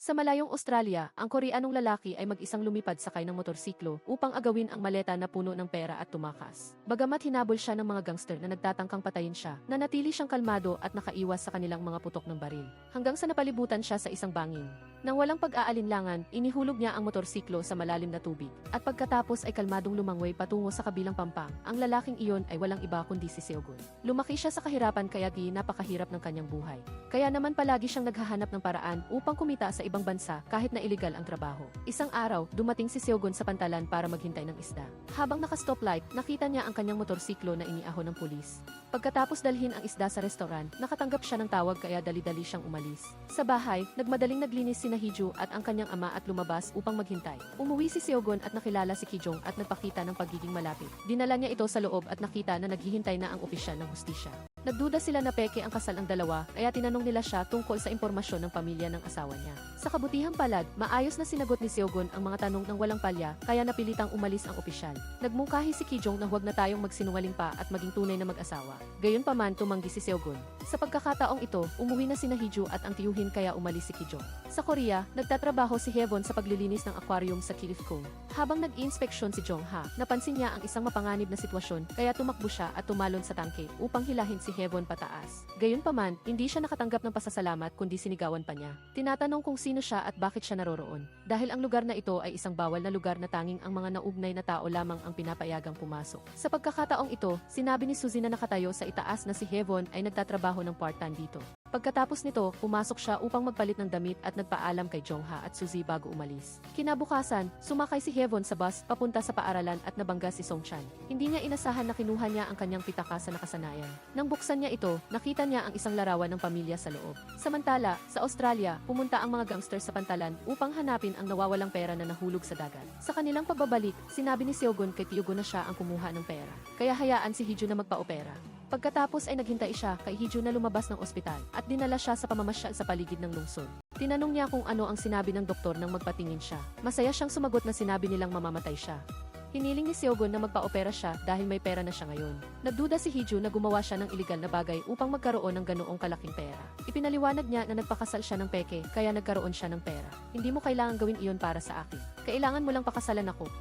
Sa malayong Australia, ang Koreanong lalaki ay mag-isang lumipad sakay ng motorsiklo upang agawin ang maleta na puno ng pera at tumakas. Bagamat hinabol siya ng mga gangster na nagtatangkang patayin siya, nanatili siyang kalmado at nakaiwas sa kanilang mga putok ng baril. Hanggang sa napalibutan siya sa isang bangin. Nang walang pag-aalinlangan, inihulog niya ang motorsiklo sa malalim na tubig. At pagkatapos ay kalmadong lumangoy patungo sa kabilang pampang. Ang lalaking iyon ay walang iba kundi si Seogun. Lumaki siya sa kahirapan kaya napakahirap ng kanyang buhay. Kaya naman palagi siyang naghahanap ng paraan upang kumita sa ibang bansa kahit na iligal ang trabaho. Isang araw, dumating si Seogun sa pantalan para maghintay ng isda. Habang naka-stoplight, nakita niya ang kanyang motorsiklo na iniahon ng pulis. Pagkatapos dalhin ang isda sa restoran, nakatanggap siya ng tawag kaya dali-dali siyang umalis. Sa bahay, nagmadaling naglinis si Hiju at ang kanyang ama at lumabas upang maghintay. Umuwi si Seogun at nakilala si Kijong at nagpakita ng pagiging malapit. Dinala niya ito sa loob at nakita na naghihintay na ang opisyal ng hustisya. Nagduda sila na peke ang kasal ang dalawa, kaya tinanong nila siya tungkol sa impormasyon ng pamilya ng asawa niya. Sa kabutihang palad, maayos na sinagot ni Seogun ang mga tanong ng walang palya, kaya napilitang umalis ang opisyal. Nagmungkahi si Kijong na huwag na tayong magsinungaling pa at maging tunay na mag-asawa. Gayunpaman tumanggi si Seogun. Sa pagkakataong ito, umuwi na si Hiju at ang tiyuhin kaya umalis si Kijong. Sa Korea, nagtatrabaho si Hevon sa paglilinis ng aquarium sa Kilifcone. Habang nag-inspeksyon si Jong-ha, napansin niya ang isang mapanganib na sitwasyon, kaya tumakbo siya at tumalon sa tangke upang hilahin si Hevon pataas. Gayunpaman, hindi siya nakatanggap ng pasasalamat kundi sinigawan pa niya. Tinatanong kung sino siya at bakit siya naroroon. Dahil ang lugar na ito ay isang bawal na lugar na tanging ang mga naugnay na tao lamang ang pinapayagang pumasok. Sa pagkakataong ito, sinabi ni Suzy na nakatayo sa itaas na si Hevon ay nagtatrabaho ng part-time dito. Pagkatapos nito, pumasok siya upang magpalit ng damit at nagpaalam kay Jong-ha at Suzy bago umalis. Kinabukasan, sumakay si Hevon sa bus papunta sa paaralan at nabangga si Songchan. Hindi niya inasahan na kinuha niya ang kanyang pitaka sa nakasanayan. Nang buksan niya ito, nakita niya ang isang larawan ng pamilya sa loob. Samantala, sa Australia, pumunta ang mga gangster sa pantalan upang hanapin ang nawawalang pera na nahulog sa dagat. Sa kanilang pagbabalik, sinabi ni Seogun kay Tiyugo na siya ang kumuha ng pera. Kaya hayaan si Hiju na magpa-opera. Pagkatapos ay naghintay siya kay Hiju na lumabas ng ospital at dinala siya sa pamamasyal sa paligid ng lungsod. Tinanong niya kung ano ang sinabi ng doktor nang magpatingin siya. Masaya siyang sumagot na sinabi nilang mamamatay siya. Hiniling ni Seogun na magpa-opera siya dahil may pera na siya ngayon. Nagduda si Hiju na gumawa siya ng iligal na bagay upang magkaroon ng ganoong kalaking pera. Ipinaliwanag niya na nagpakasal siya ng peke kaya nagkaroon siya ng pera. Hindi mo kailangan gawin iyon para sa akin. Kailangan mo lang pakasalan ako.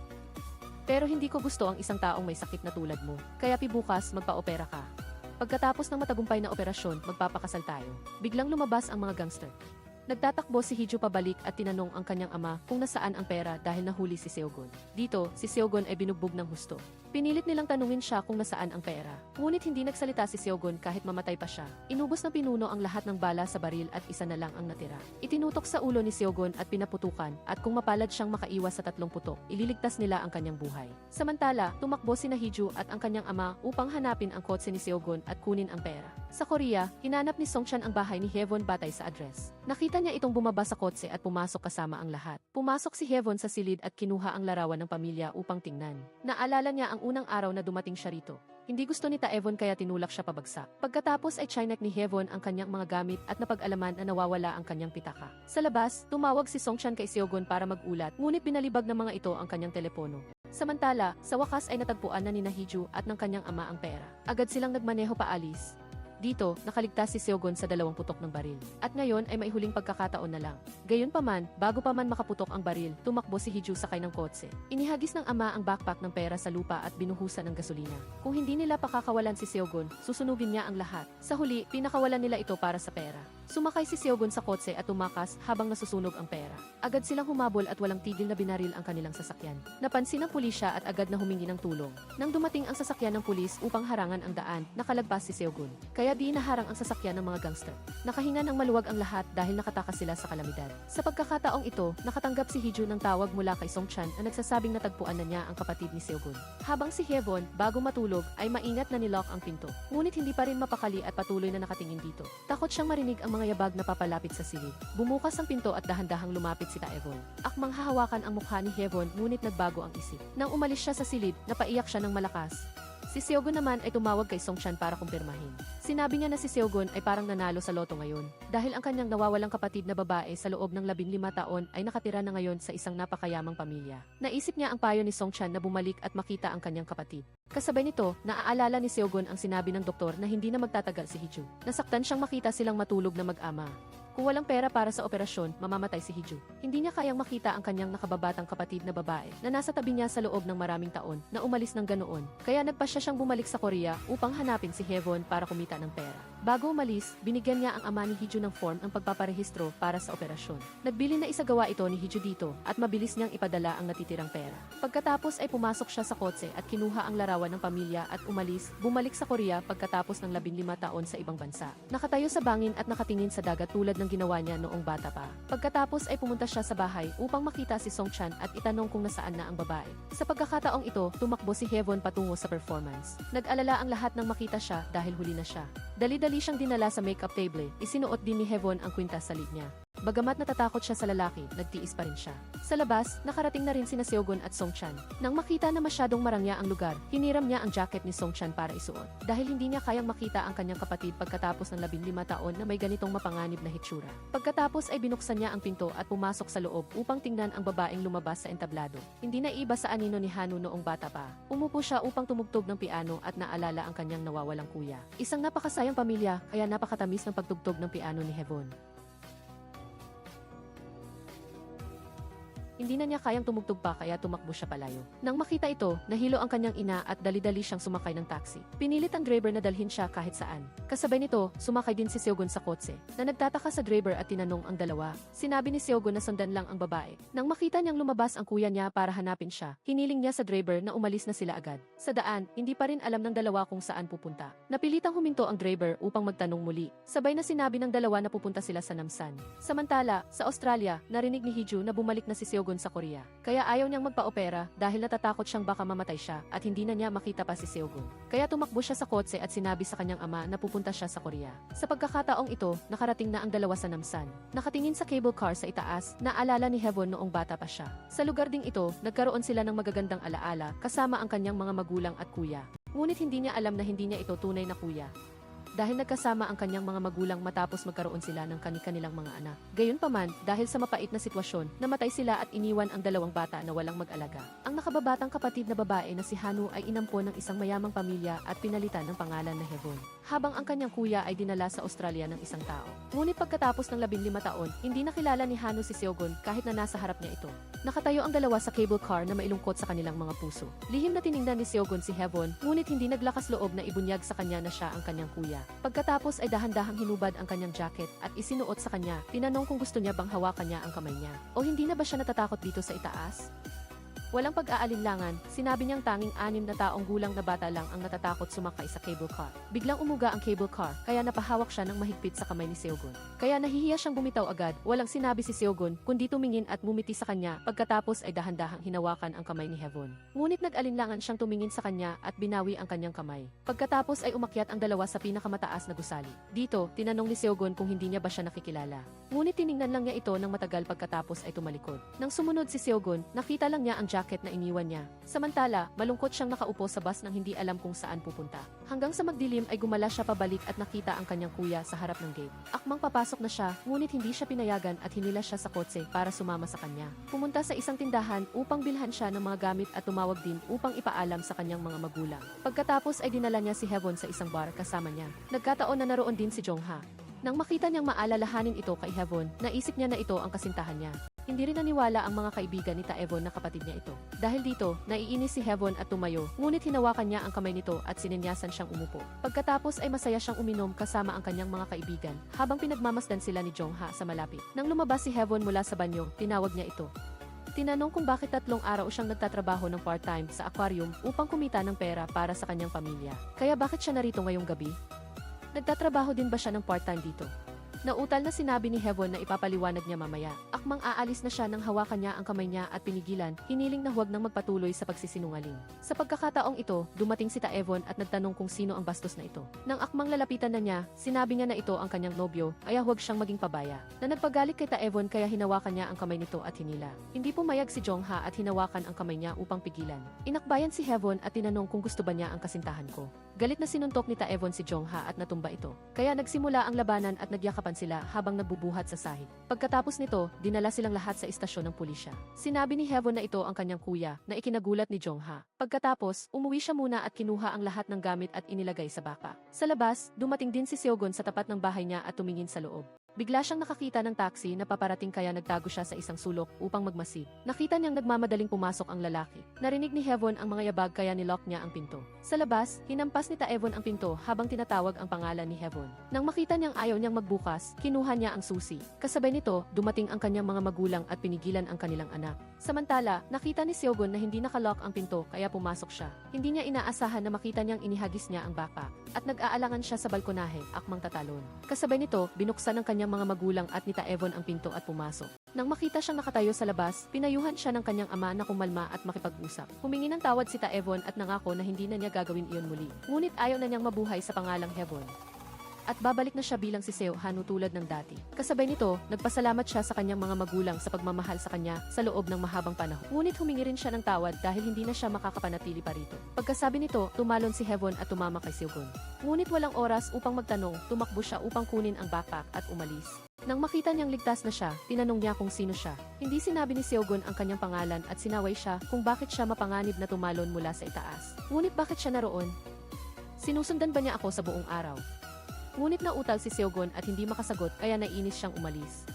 Pero hindi ko gusto ang isang taong may sakit na tulad mo. Kaya bukas magpa-opera ka. Pagkatapos ng matagumpay na operasyon, magpapakasal tayo. Biglang lumabas ang mga gangster. Nagtatakbo si Hiju pabalik at tinanong ang kanyang ama kung nasaan ang pera dahil nahuli si Seogun. Dito, si Seogun ay binugbog ng husto. Pinilit nilang tanungin siya kung nasaan ang pera. Ngunit hindi nagsalita si Seogun kahit mamatay pa siya. Inubos na pinuno ang lahat ng bala sa baril at isa na lang ang natira. Itinutok sa ulo ni Seogun at pinaputukan at kung mapalad siyang makaiwas sa 3 putok, ililigtas nila ang kanyang buhay. Samantala, tumakbo si Hiju at ang kanyang ama upang hanapin ang kotse ni Seogun at kunin ang pera. Sa Korea, hinanap ni Songchan ang bahay ni Hevon batay sa address. Nakita niya itong bumaba sa kotse at pumasok kasama ang lahat. Pumasok si Hevon sa silid at kinuha ang larawan ng pamilya upang tingnan. Naalala niya ang unang araw na dumating siya rito. Hindi gusto ni Taevon kaya tinulak siya pabagsak. Pagkatapos ay chinek ni Hevon ang kanyang mga gamit at napag-alaman na nawawala ang kanyang pitaka. Sa labas, tumawag si Songchan kay Seogun para mag-ulat, ngunit binalibag ng mga ito ang kanyang telepono. Samantala, sa wakas ay natagpuan na ni Hiju at ng kanyang ama ang pera. Agad silang nagmaneho paalis. Dito, nakaligtas si Seogun sa 2 putok ng baril. At ngayon ay may huling pagkakataon na lang. Gayunpaman, bago pa man makaputok ang baril, tumakbo si Hiju sakay ng kotse. Inihagis ng ama ang backpack ng pera sa lupa at binuhusan ng gasolina. Kung hindi nila pakakawalan si Seogun, susunugin niya ang lahat. Sa huli, pinakawalan nila ito para sa pera. Sumakay si Seogun sa kotse at tumakas habang nasusunog ang pera. Agad silang humabol at walang tigil na binaril ang kanilang sasakyan. Napansin ng pulisya at agad na humingi ng tulong. Nang dumating ang sasakyan ng pulis upang harangan ang daan, nakalagpas si Seogun. Kaya di naharang ang sasakyan ng mga gangster. Nakahinga ng maluwag ang lahat dahil nakatakas sila sa kalamidad. Sa pagkakataong ito, nakatanggap si Hiju ng tawag mula kay Songchan na nagsasabing natagpuan na niya ang kapatid ni Seogun. Habang si Hevon, bago matulog, ay maingat na nilock ang pinto. Ngunit hindi pa rin mapakali at patuloy na nakatingin dito. Takot siyang marinig ang mga yabag na papalapit sa silid. Bumukas ang pinto at dahan-dahang lumapit si Taevon. Akmang hahawakan ang mukha ni Hevon ngunit nagbago ang isip. Nang umalis siya sa silid, napaiyak siya ng malakas. Si Seogun naman ay tumawag kay Songchan para kumpirmahin. Sinabi niya na si Seogun ay parang nanalo sa loto ngayon dahil ang kanyang nawawalang kapatid na babae sa loob ng 15 taon ay nakatira na ngayon sa isang napakayamang pamilya. Naisip niya ang payo ni Songchan na bumalik at makita ang kanyang kapatid. Kasabay nito, naaalala ni Seogun ang sinabi ng doktor na hindi na magtatagal si Hiju. Nasaktan siyang makita silang matulog na mag-ama. Kung walang pera para sa operasyon, mamamatay si Hiju. Hindi niya kayang makita ang kanyang nakababatang kapatid na babae na nasa tabi niya sa loob ng maraming taon na umalis ng ganoon. Kaya nagpasya siyang bumalik sa Korea upang hanapin si Hevon para kumita ng pera. Bago umalis, binigyan niya ang ama ni Hiju ng form ng pagpaparehistro para sa operasyon. Nagbili na isagawa ito ni Hiju dito at mabilis niyang ipadala ang natitirang pera. Pagkatapos ay pumasok siya sa kotse at kinuha ang larawan ng pamilya at umalis, bumalik sa Korea pagkatapos ng 15 taon sa ibang bansa. Nakatayo sa bangin at nakatingin sa dagat tulad ng ginawa niya noong bata pa. Pagkatapos ay pumunta siya sa bahay upang makita si Songchan at itanong kung nasaan na ang babae. Sa pagkakataong ito, tumakbo si Hevon patungo sa performance. Nag-alala ang lahat nang makita siya dahil huli na siya. Dali-dali siyang dinala sa makeup table, isinuot din ni Hevon ang kwintas sa lid niya. Bagamat natatakot siya sa lalaki, nagtiis pa rin siya. Sa labas, nakarating na rin sina Seogun at Songchan. Nang makita na masyadong marangya ang lugar, hiniram niya ang jacket ni Songchan para isuot. Dahil hindi niya kayang makita ang kanyang kapatid pagkatapos ng 15 taon na may ganitong mapanganib na hitsura. Pagkatapos ay binuksan niya ang pinto at pumasok sa loob upang tingnan ang babaeng lumabas sa entablado. Hindi na iba sa anino ni Hanu noong bata pa. Umupo siya upang tumugtog ng piano at naalala ang kanyang nawawalang kuya. Isang napakasayang pamilya, kaya napakatamis ng pagtugtog ng piano ni Hevon. Hindi na niya kayang tumugtog pa kaya tumakbo siya palayo. Nang makita ito, nahilo ang kanyang ina at dali-dali siyang sumakay ng taxi. Pinilit ang driver na dalhin siya kahit saan. Kasabay nito, sumakay din si Seogun sa kotse, na nagtataka sa driver at tinanong ang dalawa. Sinabi ni Seogun na sundan lang ang babae. Nang makita niyang lumabas ang kuya niya para hanapin siya, hiniling niya sa driver na umalis na sila agad. Sa daan, hindi pa rin alam ng dalawa kung saan pupunta. Napilitang huminto ang driver upang magtanong muli. Sabay na sinabi ng dalawa na pupunta sila sa Namsan. Samantala, sa Australia, narinig ni Hiju na bumalik na si Seogun sa Korea. Kaya ayaw niyang magpa-opera dahil natatakot siyang baka mamatay siya at hindi na niya makita pa si Seogun. Kaya tumakbo siya sa kotse at sinabi sa kanyang ama na pupunta siya sa Korea. Sa pagkakataong ito, nakarating na ang dalawa sa Namsan. Nakatingin sa cable car sa itaas, naalala ni Hevon noong bata pa siya. Sa lugar ding ito, nagkaroon sila ng magagandang alaala kasama ang kanyang mga magulang at kuya. Ngunit hindi niya alam na hindi niya ito tunay na kuya. Dahil nagkasama ang kanyang mga magulang matapos magkaroon sila ng kani-kanilang mga anak. Gayunpaman, dahil sa mapait na sitwasyon, namatay sila at iniwan ang dalawang bata na walang mag-alaga. Ang nakababatang kapatid na babae na si Hanu ay inampon ng isang mayamang pamilya at pinalitan ng pangalan na Hevon. Habang ang kanyang kuya ay dinala sa Australia ng isang tao. Ngunit pagkatapos ng 15 taon, hindi nakilala ni Hanu si Seogun kahit na nasa harap niya ito. Nakatayo ang dalawa sa cable car na mailungkot sa kanilang mga puso. Lihim na tiningnan ni Seogun si Hevon, ngunit hindi naglakas loob na ibunyag sa kanya na siya ang kanyang kuya. Pagkatapos ay dahan-dahang hinubad ang kanyang jacket at isinuot sa kanya, tinanong kung gusto niya bang hawakan niya ang kamay niya. O hindi na ba siya natatakot dito sa itaas? Walang pag-aalinlangan, sinabi niyang tanging 6 na taong gulang na bata lang ang natatakot sumakay sa cable car. Biglang umuga ang cable car, kaya napahawak siya ng mahigpit sa kamay ni Seogun. Kaya nahihiya siyang bumitaw agad, walang sinabi si Seogun, kundi tumingin at ngumiti sa kanya, pagkatapos ay dahan-dahang hinawakan ang kamay ni Hevon. Ngunit nag-alinlangan siyang tumingin sa kanya at binawi ang kanyang kamay. Pagkatapos ay umakyat ang dalawa sa pinakamataas na gusali. Dito, tinanong ni Seogun kung hindi niya ba siya nakikilala. Ngunit tiningnan lang niya ito ng matagal pagkatapos ay tumalikod. Nang sumunod si Seogun, nakita lang niya ang jacket na iniwan niya. Samantala, malungkot siyang nakaupo sa bus nang hindi alam kung saan pupunta. Hanggang sa magdilim ay gumala siya pabalik at nakita ang kanyang kuya sa harap ng gate. Akmang papasok na siya, ngunit hindi siya pinayagan at hinila siya sa kotse para sumama sa kanya. Pumunta sa isang tindahan upang bilhan siya ng mga gamit at tumawag din upang ipaalam sa kanyang mga magulang. Pagkatapos ay dinala niya si Hevon sa isang bar kasama niya. Nagkataon na naroon din si Jongha. Nang makita niyang maalalahanin ito kay Hevon, naisip niya na ito ang kasintahan niya. Hindi rin naniwala ang mga kaibigan ni Taevon na kapatid niya ito. Dahil dito, naiinis si Hevon at tumayo, ngunit hinawakan niya ang kamay nito at sininyasan siyang umupo. Pagkatapos ay masaya siyang uminom kasama ang kanyang mga kaibigan, habang pinagmamasdan sila ni Jongha sa malapit. Nang lumabas si Hevon mula sa banyo, tinawag niya ito. Tinanong kung bakit 3 araw siyang nagtatrabaho ng part-time sa aquarium upang kumita ng pera para sa kanyang pamilya. Kaya bakit siya narito ngayong gabi? Nagtatrabaho din ba siya ng part-time dito? Nautal na sinabi ni Hevon na ipapaliwanag niya mamaya. Akmang aalis na siya nang hawakan niya ang kamay niya at pinigilan, hiniling na huwag nang magpatuloy sa pagsisinungaling. Sa pagkakataong ito, dumating si Taevon at nagtanong kung sino ang bastos na ito. Nang akmang lalapitan na niya, sinabi niya na ito ang kanyang nobyo, kaya huwag siyang maging pabaya. Na nagpagalit kay Taevon kaya hinawakan niya ang kamay nito at hinila. Hindi pumayag si Jongha at hinawakan ang kamay niya upang pigilan. Inakbayan si Hevon at tinanong kung gusto ba niya ang kasintahan ko. Galit na sinuntok ni Taevon si Jongha at natumba ito. Kaya nagsimula ang labanan at nagyakapan sila habang nagbubuhat sa sahig. Pagkatapos nito, dinala silang lahat sa istasyon ng pulisya. Sinabi ni Hevon na ito ang kanyang kuya na ikinagulat ni Jongha. Pagkatapos, umuwi siya muna at kinuha ang lahat ng gamit at inilagay sa baka. Sa labas, dumating din si Seogun sa tapat ng bahay niya at tumingin sa loob. Bigla siyang nakakita ng taxi na paparating kaya nagtago siya sa isang sulok upang magmasid. Nakita niyang nagmamadaling pumasok ang lalaki. Narinig ni Hevon ang mga yabag kaya nilock niya ang pinto. Sa labas, hinampas ni Taevon ang pinto habang tinatawag ang pangalan ni Hevon. Nang makita niyang ayaw niyang magbukas, kinuha niya ang susi. Kasabay nito, dumating ang kanyang mga magulang at pinigilan ang kanilang anak. Samantala, nakita ni Seogun na hindi nakalock ang pinto kaya pumasok siya. Hindi niya inaasahan na makita niyang inihagis niya ang backpack at nag-aalangan siya sa balkonahe, akmang tatalon. Kasabay nito, binuksan ng kanyang mga magulang at ni Taevon ang pinto at pumasok. Nang makita siyang nakatayo sa labas, pinayuhan siya ng kanyang ama na kumalma at makipag-usap. Humingi ng tawad si Taevon at nangako na hindi na niya gagawin iyon muli. Ngunit ayaw na niyang mabuhay sa pangalang Hevon. At babalik na siya bilang si Seo Hanu tulad ng dati. Kasabay nito, nagpasalamat siya sa kanyang mga magulang sa pagmamahal sa kanya sa loob ng mahabang panahon. Ngunit humingi rin siya ng tawad dahil hindi na siya makakapanatili pa rito. Pagkasabi nito, tumalon si Hevon at tumama kay Seogun. Ngunit walang oras upang magtanong, tumakbo siya upang kunin ang backpack at umalis. Nang makita niyang ligtas na siya, tinanong niya kung sino siya. Hindi sinabi ni Seogun ang kanyang pangalan at sinaway siya kung bakit siya mapanganib na tumalon mula sa itaas. Ngunit bakit siya naroon? Sinusundan ba niya ako sa buong araw? Ngunit nautal si Seogun at hindi makasagot kaya nainis siyang umalis.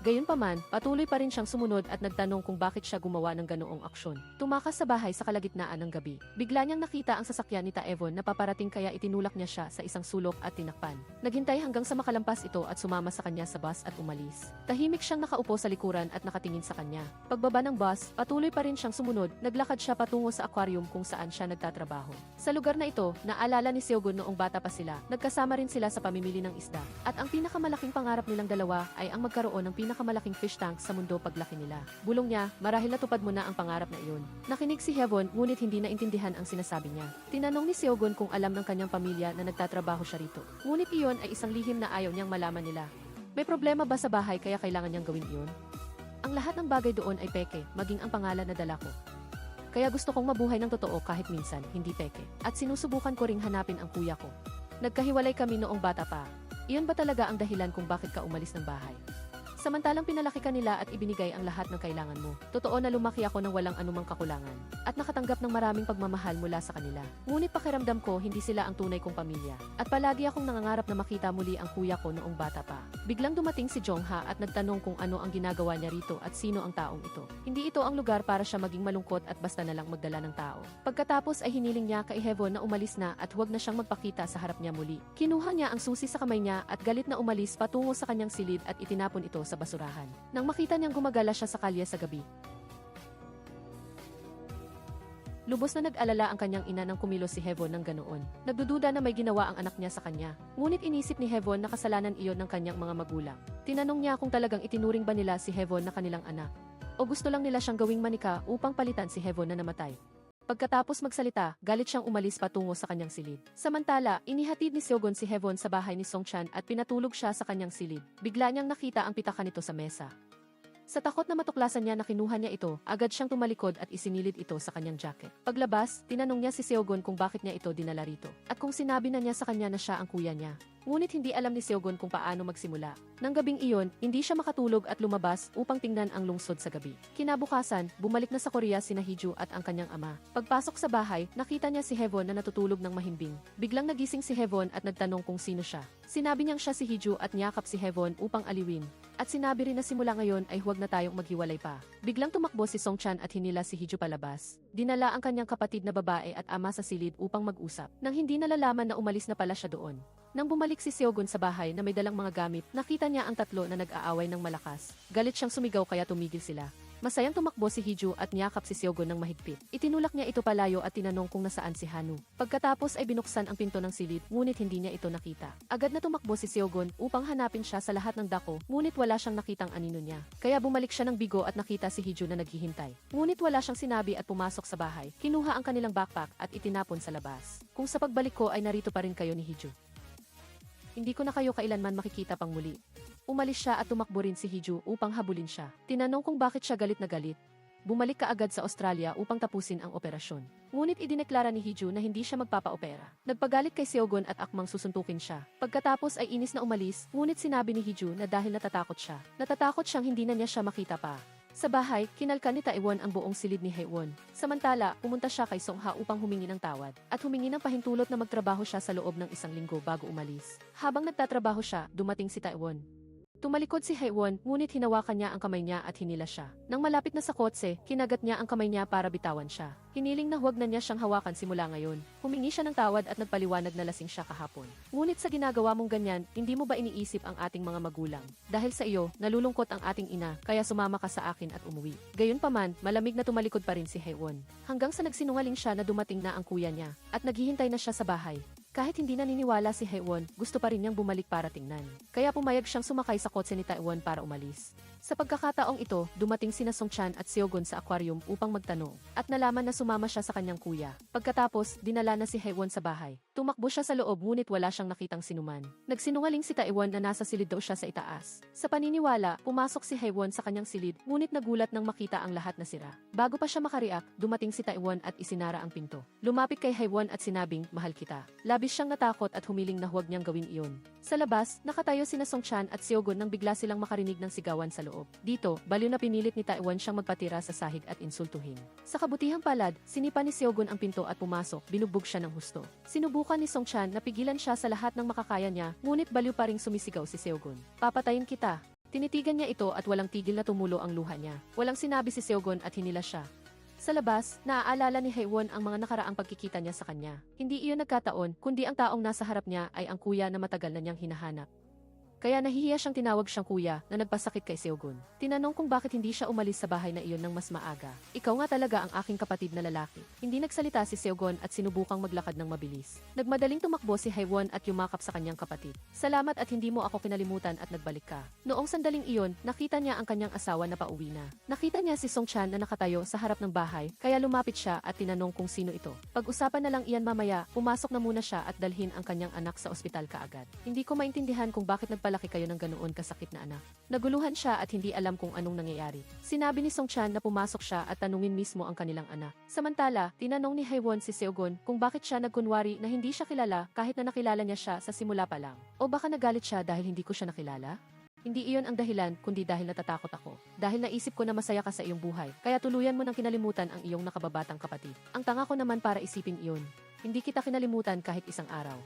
Gayunpaman, patuloy pa rin siyang sumunod at nagtanong kung bakit siya gumawa ng ganoong aksyon. Tumakas sa bahay sa kalagitnaan ng gabi. Bigla niyang nakita ang sasakyan ni Taevon na paparating kaya itinulak niya siya sa isang sulok at tinakpan. Naghintay hanggang sa makalampas ito at sumama sa kanya sa bus at umalis. Tahimik siyang nakaupo sa likuran at nakatingin sa kanya. Pagbaba ng bus, patuloy pa rin siyang sumunod. Naglakad siya patungo sa aquarium kung saan siya nagtatrabaho. Sa lugar na ito, naalala ni Seogun noong bata pa sila. Nagkasama rin sila sa pamimili ng isda. At ang pinakamalaking pangarap nilang dalawa ay ang magkaroon ng pinakamalaking fish tank sa mundo paglaki nila. Bulong niya, marahil natupad mo na ang pangarap na iyon. Nakinig si Hevon ngunit hindi naintindihan ang sinasabi niya. Tinanong ni Seogun kung alam ng kanyang pamilya na nagtatrabaho siya rito. Ngunit iyon ay isang lihim na ayaw niyang malaman nila. May problema ba sa bahay kaya kailangan niyang gawin iyon? Ang lahat ng bagay doon ay peke, maging ang pangalan na dala ko. Kaya gusto kong mabuhay ng totoo kahit minsan, hindi peke. At sinusubukan ko ring hanapin ang kuya ko. Nagkahiwalay kami noong bata pa. Iyon ba talaga ang dahilan kung bakit ka umalis ng bahay? Samantalang pinalaki ka nila at ibinigay ang lahat ng kailangan mo. Totoo na lumaki ako ng walang anumang kakulangan at nakatanggap ng maraming pagmamahal mula sa kanila. Ngunit pakiramdam ko hindi sila ang tunay kong pamilya. At palagi akong nangangarap na makita muli ang kuya ko noong bata pa. Biglang dumating si Jongha at nagtanong kung ano ang ginagawa niya rito at sino ang taong ito. Hindi ito ang lugar para siya maging malungkot at basta na lang magdala ng tao. Pagkatapos ay hiniling niya kay Hevon na umalis na at huwag na siyang magpakita sa harap niya muli. Kinuha niya ang susi sa kamay niya at galit na umalis patungo sa kanyang silid at itinapon ito sa basurahan. Nang makita niyang gumagala siya sa kalye sa gabi. Lubos na nag-alala ang kanyang ina nang kumilos si Hevon ng ganoon. Nagdududa na may ginawa ang anak niya sa kanya. Ngunit inisip ni Hevon na kasalanan iyon ng kanyang mga magulang. Tinanong niya kung talagang itinuring ba nila si Hevon na kanilang anak. O gusto lang nila siyang gawing manika upang palitan si Hevon na namatay. Pagkatapos magsalita, galit siyang umalis patungo sa kanyang silid. Samantala, inihatid ni Seogun si Hevon sa bahay ni Songchan at pinatulog siya sa kanyang silid. Bigla niyang nakita ang pitaka nito sa mesa. Sa takot na matuklasan niya na kinuha niya ito, agad siyang tumalikod at isinilid ito sa kanyang jacket. Paglabas, tinanong niya si Seogun kung bakit niya ito dinala rito. At kung sinabi na niya sa kanya na siya ang kuya niya. Ngunit hindi alam ni Seogun kung paano magsimula. Nang gabing iyon, hindi siya makatulog at lumabas upang tingnan ang lungsod sa gabi. Kinabukasan, bumalik na sa Korea sina Hiju at ang kanyang ama. Pagpasok sa bahay, nakita niya si Hevon na natutulog ng mahimbing. Biglang nagising si Hevon at nagtanong kung sino siya. Sinabi niyang siya si Hiju at niyakap si Hevon upang aliwin. At sinabi rin na simula ngayon ay huwag na tayong maghiwalay pa. Biglang tumakbo si Songchan at hinila si Hiju palabas. Dinala ang kanyang kapatid na babae at ama sa silid upang mag-usap. Nang hindi nalalaman na umalis na pala siya doon. Nang bumalik si Seogun sa bahay na may dalang mga gamit, nakita niya ang tatlo na nag-aaway ng malakas. Galit siyang sumigaw kaya tumigil sila. Masayang tumakbo si Hiju at niyakap si Seogun ng mahigpit. Itinulak niya ito palayo at tinanong kung nasaan si Hanu. Pagkatapos ay binuksan ang pinto ng silid, ngunit hindi niya ito nakita. Agad na tumakbo si Seogun upang hanapin siya sa lahat ng dako, ngunit wala siyang nakitang anino niya. Kaya bumalik siya ng bigo at nakita si Hiju na naghihintay. Ngunit wala siyang sinabi at pumasok sa bahay. Kinuha ang kanilang backpack at itinapon sa labas. Kung sa pagbalik ko ay narito pa rin kayo ni Hiju. Hindi ko na kayo kailanman makikita pang muli. Umalis siya at tumakbo rin si Hiju upang habulin siya. Tinanong kung bakit siya galit na galit. Bumalik kaagad sa Australia upang tapusin ang operasyon. Ngunit idineklara ni Hiju na hindi siya magpapa-opera. Nagpagalit kay Seogun at akmang susuntukin siya. Pagkatapos ay inis na umalis, ngunit sinabi ni Hiju na dahil natatakot siya. Natatakot siyang hindi na niya siya makita pa. Sa bahay, kinalkan ni Taewon ang buong silid ni Haewon. Samantala, pumunta siya kay Songha upang humingi ng tawad at humingi ng pahintulot na magtrabaho siya sa loob ng 1 linggo bago umalis. Habang nagtatrabaho siya, dumating si Taewon. Tumalikod si Haewon, ngunit hinawakan niya ang kamay niya at hinila siya. Nang malapit na sa kotse, kinagat niya ang kamay niya para bitawan siya. Hiniling na huwag na niya siyang hawakan simula ngayon. Humingi siya ng tawad at nagpaliwanag na lasing siya kahapon. Ngunit sa ginagawa mong ganyan, hindi mo ba iniisip ang ating mga magulang? Dahil sa iyo, nalulungkot ang ating ina, kaya sumama ka sa akin at umuwi. Gayunpaman, malamig na tumalikod pa rin si Haewon. Hanggang sa nagsinungaling siya na dumating na ang kuya niya, at naghihintay na siya sa bahay. Kahit hindi naniniwala si Haewon, gusto pa rin niyang bumalik para tingnan. Kaya pumayag siyang sumakay sa kotse ni Taewon para umalis. Sa pagkakataong ito, dumating sina Songchan at Seogon sa aquarium upang magtanong, at nalaman na sumama siya sa kanyang kuya. Pagkatapos, dinala na si Haewon sa bahay. Tumakbo siya sa loob ngunit wala siyang nakitang sinuman. Nagsinungaling si Taewon na nasa silid daw siya sa itaas. Sa paniniwala, pumasok si Haewon sa kanyang silid ngunit nagulat nang makita ang lahat na sira. Bago pa siya makariak, dumating si Taewon at isinara ang pinto. Lumapit kay Haewon at sinabing, "Mahal kita." Labis siyang natakot at humiling na huwag niyang gawin iyon. Sa labas, nakatayo sina Songchan at Seogon nang bigla silang makarinig ng sigawan sa loob. Dito, baliw na pinilit ni Taewon siyang magpatira sa sahig at insultuhin. Sa kabutihang palad, sinipa ni Seogon ang pinto at pumasok, binugbog siya ng husto. Sinubukan ni Songchan na pigilan siya sa lahat ng makakaya niya, ngunit baliw pa ring sumisigaw si Seogon. "Papatayin kita." Tinitigan niya ito at walang tigil na tumulo ang luha niya. Walang sinabi si Seogon at hinila siya. Sa labas, naaalala ni Haewon ang mga nakaraang pagkikita niya sa kanya. Hindi iyon nagkataon, kundi ang taong nasa harap niya ay ang kuya na matagal na niyang hinahanap. Kaya nahihiya siyang tinawag siyang kuya na nagpasakit kay Seogon. Tinanong kung bakit hindi siya umalis sa bahay na iyon ng mas maaga. "Ikaw nga talaga ang aking kapatid na lalaki." Hindi nagsalita si Seogon at sinubukang maglakad ng mabilis. Nagmadaling tumakbo si Haewon at yumakap sa kanyang kapatid. "Salamat at hindi mo ako kinalimutan at nagbalik ka." Noong sandaling iyon, nakita niya ang kanyang asawa na pauwi na. Nakita niya si Songchan na nakatayo sa harap ng bahay, kaya lumapit siya at tinanong kung sino ito. "Pag-usapan na lang iyan mamaya, pumasok na muna siya at dalhin ang kanyang anak sa ospital kaagad. Hindi ko maintindihan kung bakit nagpalaki kayo ng ganoon kasakit na anak." Naguluhan siya at hindi alam kung anong nangyayari. Sinabi ni Songchan na pumasok siya at tanungin mismo ang kanilang anak. Samantala, tinanong ni Haewon si Seogon kung bakit siya nagkunwari na hindi siya kilala kahit na nakilala niya siya sa simula pa lang. "O baka nagalit siya dahil hindi ko siya nakilala?" "Hindi iyon ang dahilan, kundi dahil natatakot ako. Dahil naisip ko na masaya ka sa iyong buhay, kaya tuluyan mo nang kinalimutan ang iyong nakababatang kapatid. Ang tanga ko naman para isipin iyon. Hindi kita kinalimutan kahit isang araw.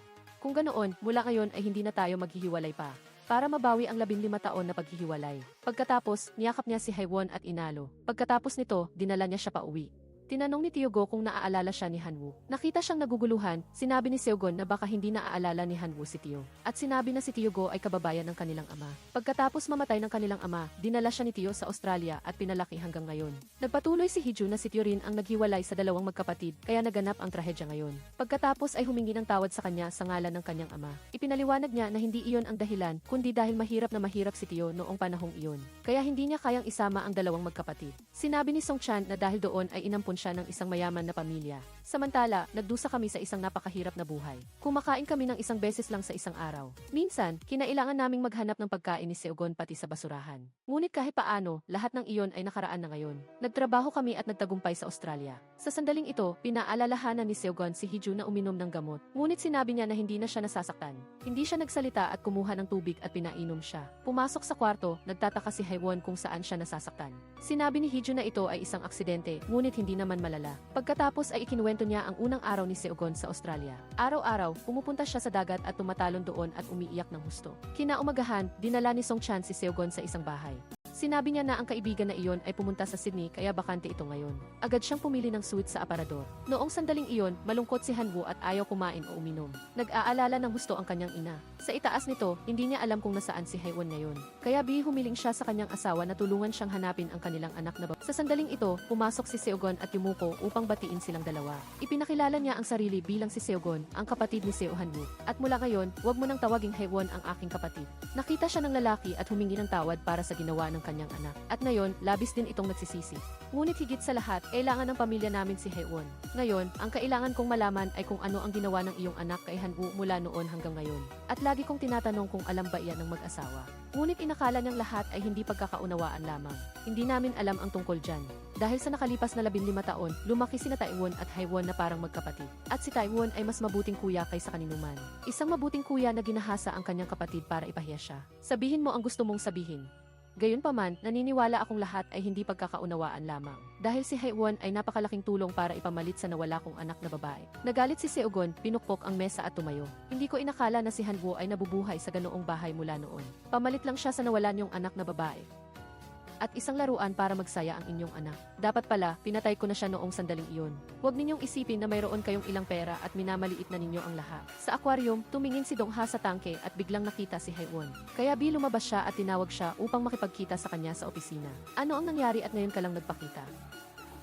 Kung ganoon, mula ngayon ay hindi na tayo maghihiwalay pa. Para mabawi ang 15 taon na paghihiwalay." Pagkatapos, niyakap niya si Haewon at inalo. Pagkatapos nito, dinala niya siya pauwi. Tinanong ni Tiogo kung naaalala siya ni Hanwoo. Nakita siyang naguguluhan, sinabi ni Seogon na baka hindi naaalala ni Hanwoo si Tio. At sinabi na si Tiogo ay kababayan ng kanilang ama. Pagkatapos mamatay ng kanilang ama, dinala siya ni Tio sa Australia at pinalaki hanggang ngayon. Nagpatuloy si Hiju na si Tio rin ang naghiwalay sa dalawang magkapatid, kaya naganap ang trahedya ngayon. Pagkatapos ay humingi ng tawad sa kanya sa ngalan ng kanyang ama. Ipinaliwanag niya na hindi iyon ang dahilan, kundi dahil mahirap na mahirap si Tio noong panahong iyon. Kaya hindi niya kayang isama ang dalawang magkapatid. Sinabi ni Songchan na dahil doon ay inampun siya ng isang mayaman na pamilya. Samantala, nagdusa kami sa isang napakahirap na buhay. Kumakain kami ng isang beses lang sa isang araw. Minsan, kinailangan naming maghanap ng pagkain ni Seogon pati sa basurahan. Ngunit kahit paano, lahat ng iyon ay nakaraan na ngayon. Nagtrabaho kami at nagtagumpay sa Australia. Sa sandaling ito, pinaalalahanan ni Seogon si Hiju na uminom ng gamot. Ngunit sinabi niya na hindi na siya nasasaktan. Hindi siya nagsalita at kumuha ng tubig at pinainom siya. Pumasok sa kwarto, nagtataka si Haewon kung saan siya nasasaktan. Sinabi ni Hiju na ito ay isang aksidente, ngunit hindi naman malala. Pagkatapos ay ikinuwento niya ang unang araw ni Seogon sa Australia. Araw-araw, pumupunta siya sa dagat at tumatalon doon at umiiyak ng husto. Kinaumagahan, dinala ni Songchan si Seogon sa isang bahay. Sinabi niya na ang kaibigan na iyon ay pumunta sa Sydney kaya bakante ito ngayon. Agad siyang pumili ng suite sa aparador. Noong sandaling iyon, malungkot si Hanwoo at ayaw kumain o uminom. Nag-aalala ng gusto ang kanyang ina. Sa itaas nito, hindi niya alam kung nasaan si Haewon ngayon. Kaya humiling siya sa kanyang asawa na tulungan siyang hanapin ang kanilang anak na babae. Sa sandaling ito, pumasok si Seogon at Yumuko upang batiin silang dalawa. Ipinakilala niya ang sarili bilang si Seogon, ang kapatid ni Seo Hanwoo. At mula ngayon, huwag mo nang tawaging Haewon ang aking kapatid. Nakita siya ng lalaki at humingi ng tawad para sa ginawa ng kanyang anak. At ngayon, labis din itong nagsisisi. Ngunit higit sa lahat, kailangan ng pamilya namin si Haewon. Ngayon, ang kailangan kong malaman ay kung ano ang ginawa ng iyong anak kay Hanwoo mula noon hanggang ngayon. At lagi kong tinatanong kung alam ba iyan ng mag-asawa. Ngunit inakala niyang lahat ay hindi pagkakaunawaan lamang. Hindi namin alam ang tungkol dyan. Dahil sa nakalipas na 15 taon, lumaki sina Taewon at Haewon na parang magkapatid. At si Taewon ay mas mabuting kuya kaysa kaninuman. Isang mabuting kuya na ginahasa ang kanyang kapatid para ipahiya siya. Sabihin mo ang gusto mong sabihin. Gayunpaman, naniniwala akong lahat ay hindi pagkakaunawaan lamang. Dahil si Haewon ay napakalaking tulong para ipamalit sa nawala kong anak na babae. Nagalit si Seogon, pinukpok ang mesa at tumayo. Hindi ko inakala na si Hanwoo ay nabubuhay sa ganoong bahay mula noon. Pamalit lang siya sa nawalan niyong anak na babae. At isang laruan para magsaya ang inyong anak. Dapat pala, pinatay ko na siya noong sandaling iyon. Huwag ninyong isipin na mayroon kayong ilang pera at minamaliit na ninyo ang lahat. Sa aquarium, tumingin si Dong Ha sa tangke at biglang nakita si Haewon. Kaya lumabas siya at tinawag siya upang makipagkita sa kanya sa opisina. Ano ang nangyari at ngayon ka lang nagpakita?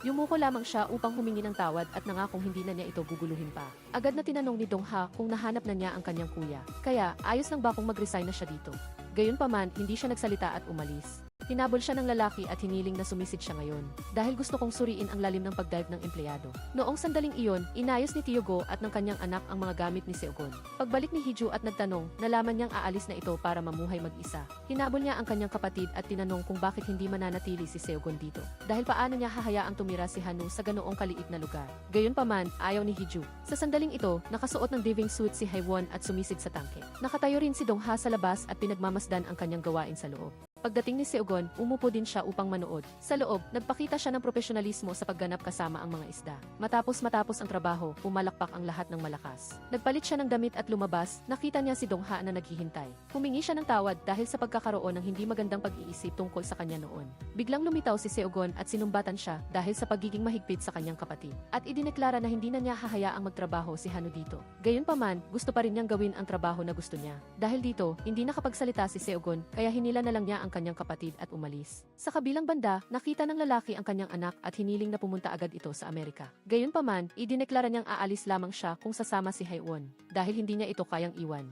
Yumuko lamang siya upang humingi ng tawad at nangakong hindi na niya ito guguluhin pa. Agad na tinanong ni Dong Ha kung nahanap na niya ang kanyang kuya. Kaya, ayos lang ba kung mag-resign na siya dito? Gayunpaman, hindi siya nagsalita at umalis. Hinabol siya ng lalaki at hiniling na sumisid siya ngayon. Dahil gusto kong suriin ang lalim ng pagdive ng empleyado. Noong sandaling iyon, inayos ni Tiogo at ng kanyang anak ang mga gamit ni Seogon. Pagbalik ni Hiju at nagtanong, nalaman niyang aalis na ito para mamuhay mag-isa. Hinabol niya ang kanyang kapatid at tinanong kung bakit hindi mananatili si Seogon dito. Dahil paano niya hahayaang tumira si Hanu sa ganoong kaliit na lugar. Gayunpaman, ayaw ni Hiju. Sa sandaling ito, nakasuot ng diving suit si Haewon at sumisid sa tangke. Nakatayo rin si Dong Ha sa labas at pinagmamasdan ang kanyang gawain sa loob. Pagdating ni Seogon, umupo din siya upang manood. Sa loob, nagpakita siya ng profesionalismo sa pagganap kasama ang mga isda. Matapos ang trabaho, pumalakpak ang lahat ng malakas. Nagpalit siya ng damit at lumabas, nakita niya si Dong Ha na naghihintay. Humingi siya ng tawad dahil sa pagkakaroon ng hindi magandang pag-iisip tungkol sa kanya noon. Biglang lumitaw si Seogon at sinumbatan siya dahil sa pagiging mahigpit sa kanyang kapatid. At idineklara na hindi na niya hahayaang magtrabaho si Hanu dito. Gayunpaman, gusto pa rin niyang gawin ang trabaho na gusto niya. Dahil dito, hindi nakapagsalita si Seogon, kaya hinila na lang niya ang kanyang kapatid at umalis. Sa kabilang banda, nakita ng lalaki ang kanyang anak at hiniling na pumunta agad ito sa Amerika. Gayunpaman, idineklara niyang aalis lamang siya kung sasama si Haewon, dahil hindi niya ito kayang iwan.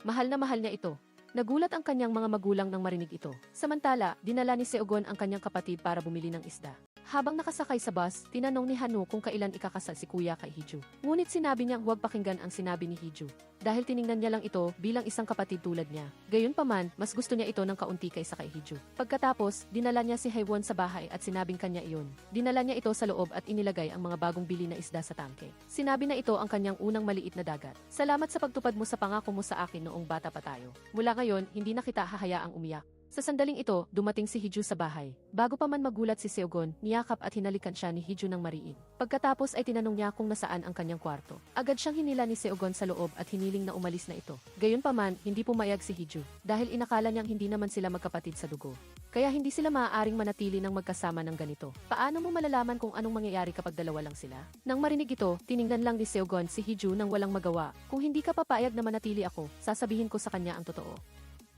Mahal na mahal niya ito. Nagulat ang kanyang mga magulang nang marinig ito. Samantala, dinala ni Seogon ang kanyang kapatid para bumili ng isda. Habang nakasakay sa bus, tinanong ni Hanu kung kailan ikakasal si kuya kay Hiju. Ngunit sinabi niyang huwag pakinggan ang sinabi ni Hiju. Dahil tiningnan niya lang ito bilang isang kapatid tulad niya. Gayunpaman, mas gusto niya ito ng kaunti kaysa kay Hiju. Pagkatapos, dinala niya si Haewon sa bahay at sinabing kanya iyon. Dinala niya ito sa loob at inilagay ang mga bagong bili na isda sa tangke. Sinabi na ito ang kanyang unang maliit na dagat. Salamat sa pagtupad mo sa pangako mo sa akin noong bata pa tayo. Mula ngayon, hindi na kita hahayaang umiyak. Sa sandaling ito, dumating si Hiju sa bahay. Bago pa man magulat si Seogon, niyakap at hinalikan siya ni Hiju ng mariin. Pagkatapos ay tinanong niya kung nasaan ang kanyang kwarto. Agad siyang hinila ni Seogon sa loob at hiniling na umalis na ito. Gayunpaman, hindi pumayag si Hiju, dahil inakala niyang hindi naman sila magkapatid sa dugo. Kaya hindi sila maaaring manatili ng magkasama ng ganito. Paano mo malalaman kung anong mangyayari kapag dalawa lang sila? Nang marinig ito, tiningnan lang ni Seogon si Hiju nang walang magawa. Kung hindi ka papayag na manatili ako, sasabihin ko sa kanya ang totoo.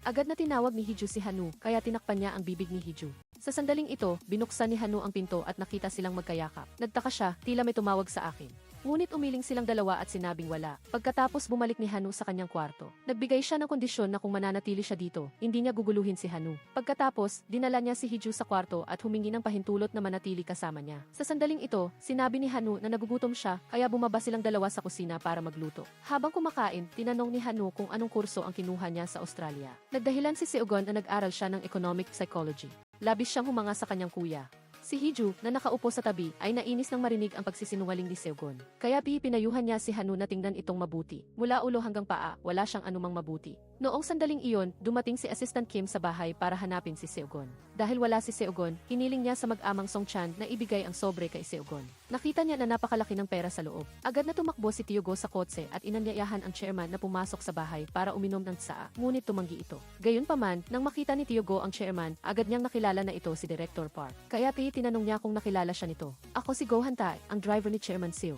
Agad na tinawag ni Hiju si Hanu, kaya tinakpan niya ang bibig ni Hiju. Sa sandaling ito, binuksan ni Hanu ang pinto at nakita silang magkayakap. Nagtaka siya, tila may tumawag sa akin. Ngunit umiling silang dalawa at sinabing wala. Pagkatapos bumalik ni Hanu sa kanyang kwarto. Nagbigay siya ng kondisyon na kung mananatili siya dito, hindi niya guguluhin si Hanu. Pagkatapos, dinala niya si Hiju sa kwarto at humingi ng pahintulot na manatili kasama niya. Sa sandaling ito, sinabi ni Hanu na nagugutom siya, kaya bumaba silang dalawa sa kusina para magluto. Habang kumakain, tinanong ni Hanu kung anong kurso ang kinuha niya sa Australia. Nagdahilan si Seogon na nag-aral siya ng economic psychology. Labis siyang humanga sa kanyang kuya. Si Hiju, na nakaupo sa tabi, ay nainis nang marinig ang pagsisinungaling ni Seogon. Kaya pinayuhan niya si Hanu na tingnan itong mabuti. Mula ulo hanggang paa, wala siyang anumang mabuti. Noong sandaling iyon, dumating si Assistant Kim sa bahay para hanapin si Seogon. Dahil wala si Seogon, hiniling niya sa mag-amang Song Chan na ibigay ang sobre kay Seogon. Nakita niya na napakalaki ng pera sa loob. Agad na tumakbo si Tiogo sa kotse at inanyayahan ang chairman na pumasok sa bahay para uminom ng tsaa, ngunit tumanggi ito. Gayunpaman, nang makita ni Tiogo ang chairman, agad niyang nakilala na ito si Director Park. Kaya tinanong niya kung nakilala siya nito. Ako si Gohan Tae, ang driver ni Chairman Seo.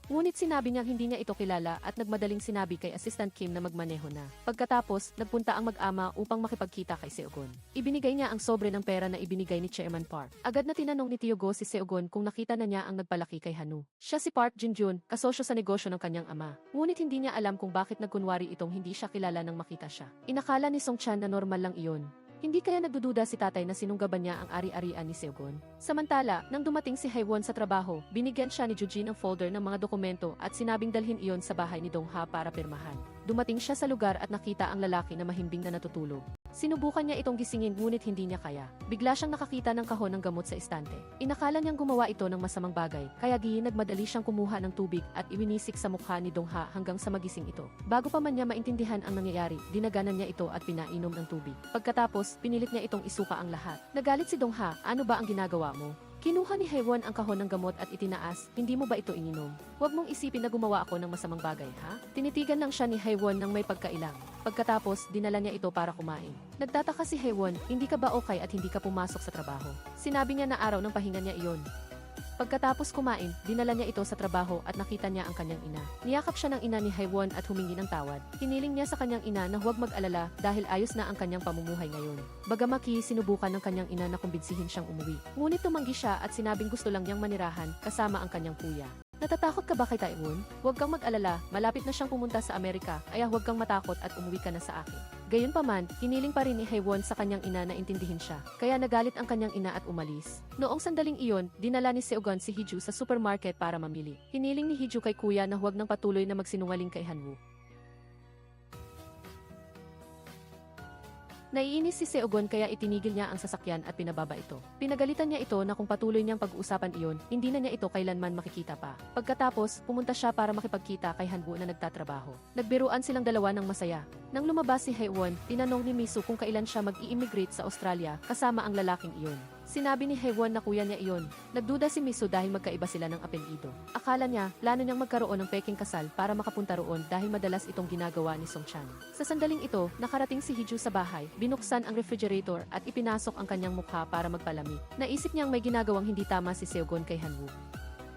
Ngunit sinabi niyang hindi niya ito kilala at nagmadaling sinabi kay Assistant Kim na magmaneho na. Pagkatapos, nagpunta ang mag-ama upang makipagkita kay Seogon. Ibinigay niya ang sobre ng pera na ibinigay ni Chairman Park. Agad na tinanong ni Tiogo si Seogon kung nakita na niya ang nagpalaki kay Hanu. Siya si Park Jinjun, kasosyo sa negosyo ng kanyang ama. Ngunit hindi niya alam kung bakit nagkunwari itong hindi siya kilala nang makita siya. Inakala ni Song Chan na normal lang iyon. Hindi kaya nagdududa si tatay na sinunggaban niya ang ari-arian ni Seogon. Samantala, nang dumating si Haewon sa trabaho, binigyan siya ni Jujin ng folder ng mga dokumento at sinabing dalhin iyon sa bahay ni Dong Ha para pirmahan. Dumating siya sa lugar at nakita ang lalaki na mahimbing na natutulog. Sinubukan niya itong gisingin ngunit hindi niya kaya. Bigla siyang nakakita ng kahon ng gamot sa estante. Inakala niyang gumawa ito ng masamang bagay, kaya nagmadali siyang kumuha ng tubig at iwinisik sa mukha ni Dongha hanggang sa magising ito. Bago pa man niya maintindihan ang nangyayari, dinaganan niya ito at pinainom ng tubig. Pagkatapos, pinilit niya itong isuka ang lahat. Nagalit si Dongha, ano ba ang ginagawa mo? Kinuha ni Haewon ang kahon ng gamot at itinaas, hindi mo ba ito ininom? Huwag mong isipin na gumawa ako ng masamang bagay, ha? Tinitigan lang siya ni Haewon ng may pagkailang. Pagkatapos, dinala niya ito para kumain. Nagtataka si Haewon, hindi ka ba okay at hindi ka pumasok sa trabaho? Sinabi niya na araw ng pahinga niya iyon. Pagkatapos kumain, dinala niya ito sa trabaho at nakita niya ang kanyang ina. Niyakap siya ng ina ni Haewon at humingi ng tawad. Hiniling niya sa kanyang ina na huwag mag-alala dahil ayos na ang kanyang pamumuhay ngayon. Bagamaki, sinubukan ng kanyang ina na kumbinsihin siyang umuwi. Ngunit tumanggi siya at sinabing gusto lang niyang manirahan kasama ang kanyang kuya. Natatakot ka ba kay Taewon? Huwag kang mag-alala, malapit na siyang pumunta sa Amerika, kaya huwag kang matakot at umuwi ka na sa akin. Gayunpaman, hiniling pa rin ni Haewon sa kanyang ina na intindihin siya, kaya nagalit ang kanyang ina at umalis. Noong sandaling iyon, dinala ni Seogon si Hiju sa supermarket para mamili. Hiniling ni Hiju kay kuya na huwag nang patuloy na magsinungaling kay Hanwoo. Naiinis si Seogon kaya itinigil niya ang sasakyan at pinababa ito. Pinagalitan niya ito na kung patuloy niyang pag-uusapan iyon, hindi na niya ito kailanman makikita pa. Pagkatapos, pumunta siya para makipagkita kay Hanwoo na nagtatrabaho. Nagbiruan silang dalawa ng masaya. Nang lumabas si Haewon, tinanong ni Misu kung kailan siya mag-i-immigrate sa Australia kasama ang lalaking iyon. Sinabi ni Haewon na kuya niya iyon. Nagduda si Misu dahil magkaiba sila ng apelyido. Akala niya, plano niyang magkaroon ng peking kasal para makapunta roon dahil madalas itong ginagawa ni Songchan. Sa sandaling ito, nakarating si Hiju sa bahay, binuksan ang refrigerator at ipinasok ang kanyang mukha para magpalamig. Naisip niyang may ginagawang hindi tama si Seogon kay Hanwoo.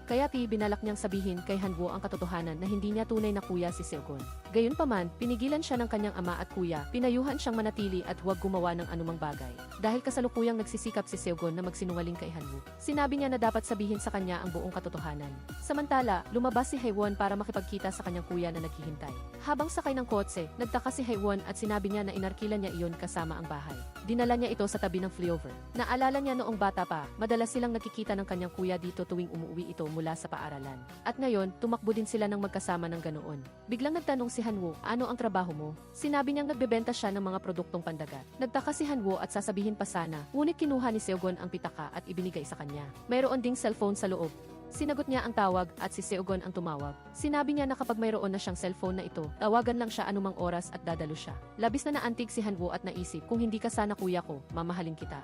Kaya binalak niyang sabihin kay Hanwoo ang katotohanan na hindi niya tunay na kuya si Seogon. Gayunpaman, pinigilan siya ng kanyang ama at kuya, pinayuhan siyang manatili at huwag gumawa ng anumang bagay. Dahil kasalukuyang nagsisikap si Seogon na magsinungaling kay Hanwoo. Sinabi niya na dapat sabihin sa kanya ang buong katotohanan. Samantala, lumabas si Haewon para makipagkita sa kanyang kuya na naghihintay. Habang sakay ng kotse, nagtaka si Haewon at sinabi niya na inarkilan niya iyon kasama ang bahay. Dinala niya ito sa tabi ng flyover. Naalala niya noong bata pa, madalas silang nakikita ng kanyang kuya dito tuwing umuwi ito mula sa paaralan. At ngayon, tumakbo din sila ng magkasama ng ganoon. Biglang nagtanong si Hanwoo, ano ang trabaho mo? Sinabi niyang nagbebenta siya ng mga produktong pandagat. Nagtaka si Hanwoo at sasabihin pa sana, ngunit kinuha ni Seogon ang pitaka at ibinigay sa kanya. Mayroon ding cellphone sa loob. Sinagot niya ang tawag at si Seogon ang tumawag. Sinabi niya na kapag mayroon na siyang cellphone na ito, tawagan lang siya anumang oras at dadalo siya. Labis na naantig si Hanwoo at naisip, kung hindi ka sana kuya ko, mamahalin kita.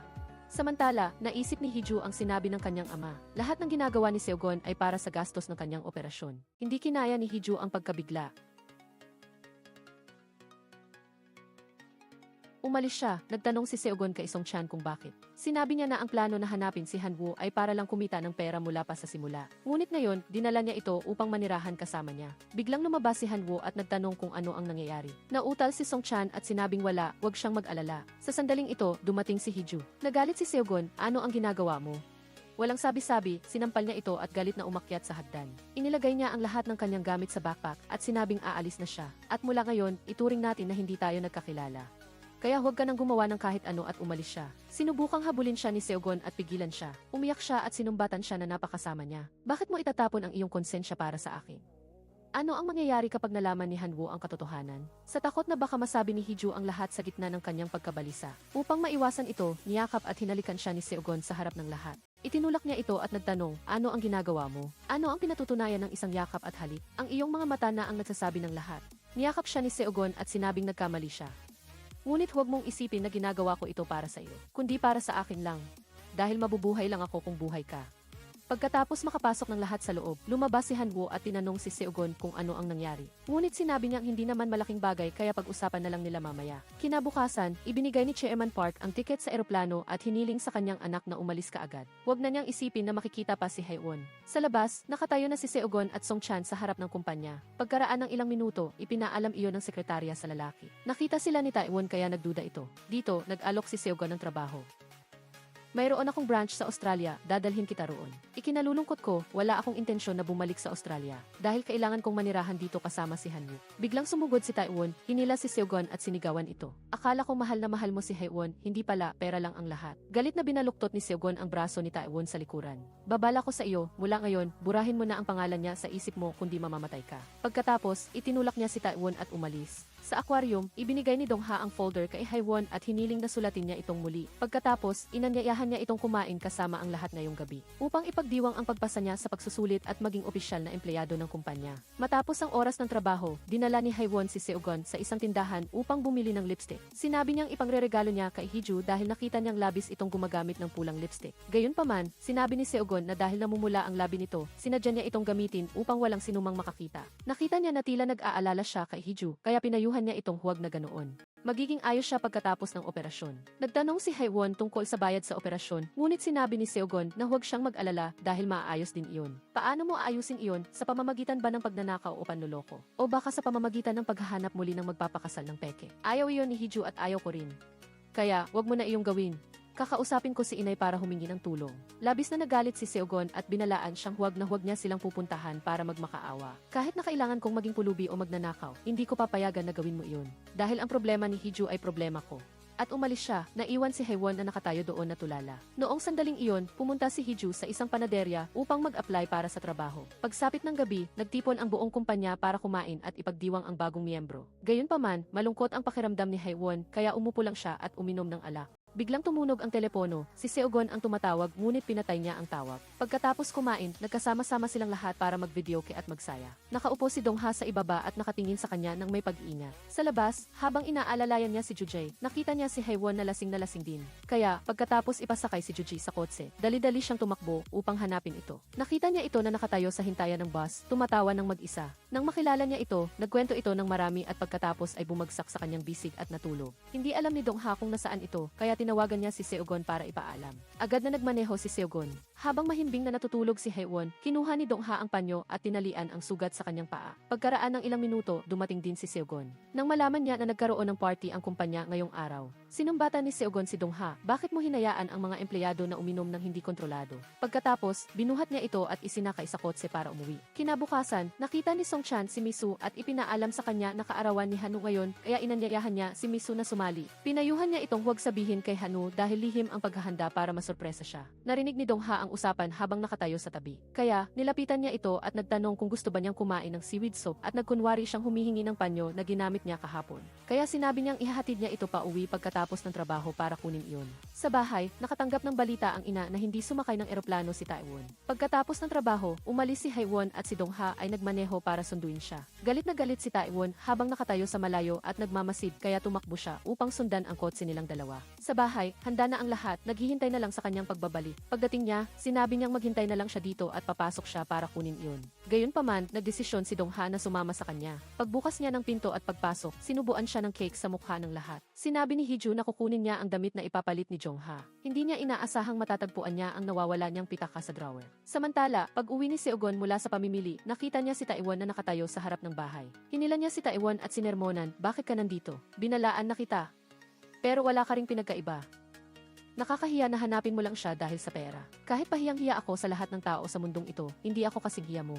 Samantala, naisip ni Hiju ang sinabi ng kanyang ama. Lahat ng ginagawa ni Seogon ay para sa gastos ng kanyang operasyon. Hindi kinaya ni Hiju ang pagkabigla. Umalis siya, nagtanong si Seogon kay Songchan kung bakit. Sinabi niya na ang plano na hanapin si Hanwoo ay para lang kumita ng pera mula pa sa simula. Ngunit ngayon, dinala niya ito upang manirahan kasama niya. Biglang lumabas si Hanwoo at nagtanong kung ano ang nangyayari. Nautal si Songchan at sinabing wala, wag siyang mag-alala. Sa sandaling ito, dumating si Hiju. Nagalit si Seogon, ano ang ginagawa mo? Walang sabi-sabi, sinampal niya ito at galit na umakyat sa hagdan. Inilagay niya ang lahat ng kanyang gamit sa backpack at sinabing aalis na siya. At mula ngayon, ituring natin na hindi tayo nagkakilala. Kaya huwag ka nang gumawa ng kahit ano at umalis siya. Sinubukang habulin siya ni Seogon at pigilan siya. Umiyak siya at sinumbatan siya na napakasama niya. Bakit mo itatapon ang iyong konsensya para sa akin? Ano ang mangyayari kapag nalaman ni Hanwoo ang katotohanan? Sa takot na baka masabi ni Hiju ang lahat sa gitna ng kanyang pagkabalisa. Upang maiwasan ito, niyakap at hinalikan siya ni Seogon sa harap ng lahat. Itinulak niya ito at nagtanong, ano ang ginagawa mo? Ano ang pinatutunayan ng isang yakap at halik? Ang iyong mga mata na ang nagsasabi ng lahat. Niyakap siya ni Seogon at sinabing nagkamali siya. Ngunit huwag mong isipin na ginagawa ko ito para sa iyo, kundi para sa akin lang. Dahil mabubuhay lang ako kung buhay ka. Pagkatapos makapasok ng lahat sa loob, lumabas si Hanwoo at tinanong si Seogon kung ano ang nangyari. Ngunit sinabi niyang hindi naman malaking bagay kaya pag-usapan na lang nila mamaya. Kinabukasan, ibinigay ni Chairman Park ang tiket sa eroplano at hiniling sa kanyang anak na umalis kaagad. Huwag na niyang isipin na makikita pa si Haewon. Sa labas, nakatayo na si Seogon at Songchan sa harap ng kumpanya. Pagkaraan ng ilang minuto, ipinaalam iyon ng sekretarya sa lalaki. Nakita sila ni Taewon kaya nagduda ito. Dito, nag-alok si Seogon ng trabaho. Mayroon akong branch sa Australia, dadalhin kita roon. Ikinalulungkot ko, wala akong intensyon na bumalik sa Australia dahil kailangan kong manirahan dito kasama si Hanwoo. Biglang sumugod si Taewon, hinila si Seogon at sinigawan ito. Akala ko mahal na mahal mo si Haewon, hindi pala, pera lang ang lahat. Galit na binaluktot ni Seogon ang braso ni Taewon sa likuran. Babala ko sa iyo, mula ngayon, burahin mo na ang pangalan niya sa isip mo kundi mamamatay ka. Pagkatapos, itinulak niya si Taewon at umalis. Sa aquarium, ibinigay ni Dongha ang folder kay Haewon at hiniling na sulatin niya itong muli. Pagkatapos, inanyayahan niya itong kumain kasama ang lahat ngayong gabi, upang ipagdiwang ang pagpasa niya sa pagsusulit at maging opisyal na empleyado ng kumpanya. Matapos ang oras ng trabaho, dinala ni Haewon si Seogon sa isang tindahan upang bumili ng lipstick. Sinabi niyang ipangreregalo niya kay Hiju dahil nakita niyang labis itong gumagamit ng pulang lipstick. Gayunpaman, sinabi ni Seogon na dahil namumula ang labi nito, sinadya niya itong gamitin upang walang sinumang makakita. Nakita niya na tila nag-aalala siya kay Hiju, kaya pinayuhan niya itong huwag na ganoon. Magiging ayos siya pagkatapos ng operasyon. Nagtanong si Haewon tungkol sa bayad sa operasyon, ngunit sinabi ni Seogon na huwag siyang mag-alala dahil maaayos din iyon. Paano mo aayusin iyon? Sa pamamagitan ba ng pagnanakaw o panloloko? O baka sa pamamagitan ng paghahanap muli ng magpapakasal ng peke? Ayaw iyon ni Hiju at ayaw ko rin. Kaya, wag mo na iyong gawin. Kakausapin ko si inay para humingi ng tulong. Labis na nagalit si Seogon at binalaan siyang huwag na huwag niya silang pupuntahan para magmakaawa. Kahit na kailangan kong maging pulubi o magnanakaw, hindi ko papayagan na gawin mo iyon. Dahil ang problema ni Hiju ay problema ko. At umalis siya, naiwan si Haewon na nakatayo doon na tulala. Noong sandaling iyon, pumunta si Hiju sa isang panaderya upang mag-apply para sa trabaho. Pagsapit ng gabi, nagtipon ang buong kumpanya para kumain at ipagdiwang ang bagong miyembro. Gayunpaman, malungkot ang pakiramdam ni Haewon kaya umupo lang siya at uminom ng alak. Biglang tumunog ang telepono, si Seogon ang tumatawag ngunit pinatay niya ang tawag. Pagkatapos kumain, nagkasama-sama silang lahat para mag-videoke at magsaya. Nakaupo si Dongha sa ibaba at nakatingin sa kanya ng may pag-iingat. Sa labas, habang inaalalayan niya si Jujay, nakita niya si Haewon na lasing din. Kaya, pagkatapos ipasakay si Jujay sa kotse, dali-dali siyang tumakbo upang hanapin ito. Nakita niya ito na nakatayo sa hintayan ng bus, tumatawa ng mag-isa. Nang makilala niya ito, nagkwento ito ng marami at pagkatapos ay bumagsak sa kanyang bisig at natulog. Hindi alam ni Dongha kung nasaan ito, kaya tinawagan niya si Seogon para ipaalam. Agad na nagmaneho si Seogon. Habang mahimbing na natutulog si Haewon, kinuha ni Dongha ang panyo at tinalian ang sugat sa kanyang paa. Pagkaraan ng ilang minuto, dumating din si Seogon. Nang malaman niya na nagkaroon ng party ang kumpanya ngayong araw, sinumbatan ni Seogon si Dongha, bakit mo hinayaan ang mga empleyado na uminom ng hindi kontrolado? Pagkatapos, binuhat niya ito at isinakay sa kotse para umuwi. Kinabukasan, nakita ni Songchan si Misu at ipinaalam sa kanya na kaarawan ni Hanu ngayon, kaya inanyayahan niya si Misu na sumali. Pinayuhan niya itong huwag sabihin kay Hanu dahil lihim ang paghahanda para masurpresa siya. Narinig ni Dongha ang usapan habang nakatayo sa tabi. Kaya, nilapitan niya ito at nagtanong kung gusto ba niyang kumain ng seaweed soup at nagkunwari siyang humihingi ng panyo na ginamit niya kahapon. Kaya sinabi niyang ihahatid niya ito pa uwi pagkatapos ng trabaho para kunin iyon. Sa bahay, nakatanggap ng balita ang ina na hindi sumakay ng eroplano si Taewon. Pagkatapos ng trabaho, umalis si Haewon at si Dongha ay nagmaneho para sunduin siya. Galit na galit si Taewon habang nakatayo sa malayo at nagmamasid kaya tumakbo siya upang sundan ang kotse nilang dalawa. Sa bahay, handa na ang lahat, naghihintay na lang sa kanyang pagbabalik. Pagdating niya, sinabi niyang maghintay na lang siya dito at papasok siya para kunin iyon. Gayunpaman, nagdesisyon si Dongha na sumama sa kanya. Pagbukas niya ng pinto at pagpasok, sinubuan siya ng cake sa mukha ng lahat. Sinabi ni Hiju na kukunin niya ang damit na ipapalit ni Jongha. Hindi niya inaasahang matatagpuan niya ang nawawala niyang pitaka sa drawer. Samantala, pag-uwi ni Seogon mula sa pamimili, nakita niya si Taewon na nakatayo sa harap ng bahay. Hinila niya si Taewon at sinermonan, "Bakit ka nandito? Binalaan na kita. Pero wala ka ring pinagkaiba. Nakakahiya na hanapin mo lang siya dahil sa pera. Kahit pahiyang-hiya ako sa lahat ng tao sa mundong ito, hindi ako kasing hiya mo."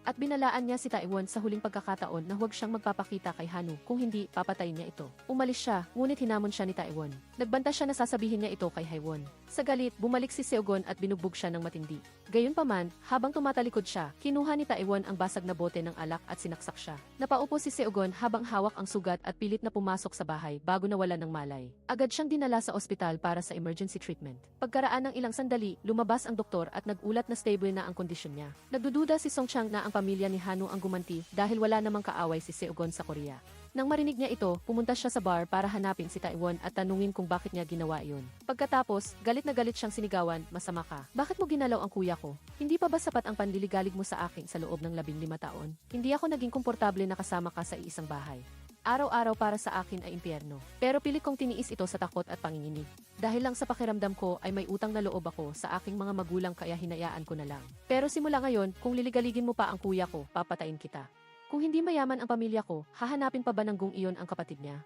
At binalaan niya si Taewon sa huling pagkakataon na huwag siyang magpapakita kay Hanu, kung hindi, papatayin niya ito. Umalis siya, ngunit hinamon siya ni Taewon. Nagbanta siya na sasabihin niya ito kay Haewon. Sa galit, bumalik si Seogon at binugbog siya ng matindi. Gayunpaman, habang tumatalikod siya, kinuha ni Taewon ang basag na bote ng alak at sinaksak siya. Napaupo si Seogon habang hawak ang sugat at pilit na pumasok sa bahay bago nawalan ng malay. Agad siyang dinala sa ospital para sa emergency treatment. Pagkaraan ng ilang sandali, lumabas ang doktor at nagulat na stable na ang kondisyon niya. Nagdududa si Songchang na ang pamilya ni Hanu ang gumanti dahil wala namang kaaway si Seogon sa Korea. Nang marinig niya ito, pumunta siya sa bar para hanapin si Taewon at tanungin kung bakit niya ginawa iyon. Pagkatapos, galit na galit siyang sinigawan, "Masama ka. Bakit mo ginalaw ang kuya ko? Hindi pa ba sapat ang panliligalig mo sa akin sa loob ng 15 taon? Hindi ako naging komportable na kasama ka sa iisang bahay. Araw-araw para sa akin ay impyerno. Pero pilit kong tiniis ito sa takot at panginginig. Dahil lang sa pakiramdam ko ay may utang na loob ako sa aking mga magulang kaya hinayaan ko na lang. Pero simula ngayon, kung liligaligin mo pa ang kuya ko, papatayin kita. Kung hindi mayaman ang pamilya ko, hahanapin pa ba ng gung iyon ang kapatid niya?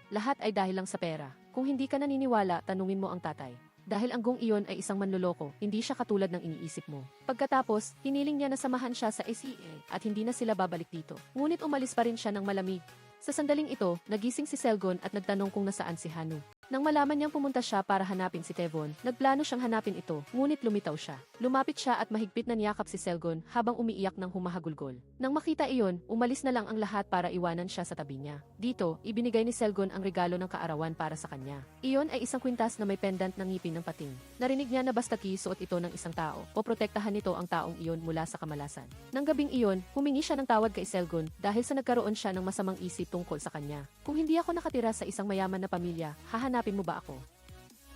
Lahat ay dahil lang sa pera. Kung hindi ka naniniwala, tanungin mo ang tatay. Dahil ang gung iyon ay isang manloloko, hindi siya katulad ng iniisip mo." Pagkatapos, hiniling niya na samahan siya sa SEA at hindi na sila babalik dito. Ngunit umalis pa rin siya ng malamig. Sa sandaling ito, nagising si Selgon at nagtanong kung nasaan si Hanu. Nang malaman niyang pumunta siya para hanapin si Tevon, nagplano siyang hanapin ito, ngunit lumitaw siya. Lumapit siya at mahigpit na niyakap si Selgon habang umiiyak ng humahagulgol. Nang makita iyon, umalis na lang ang lahat para iwanan siya sa tabi niya. Dito, ibinigay ni Selgon ang regalo ng kaarawan para sa kanya. Iyon ay isang kwintas na may pendant ng ngipin ng pating. Narinig niya na basta't suot ito ng isang tao, poprotektahan nito ang taong iyon mula sa kamalasan. Nang gabing iyon, humingi siya ng tawad kay Selgon dahil sa nagkaroon siya ng masamang isip tungkol sa kanya. Kung hindi ako nakatira sa isang mayaman na pamilya, hahanapin mo ba ako?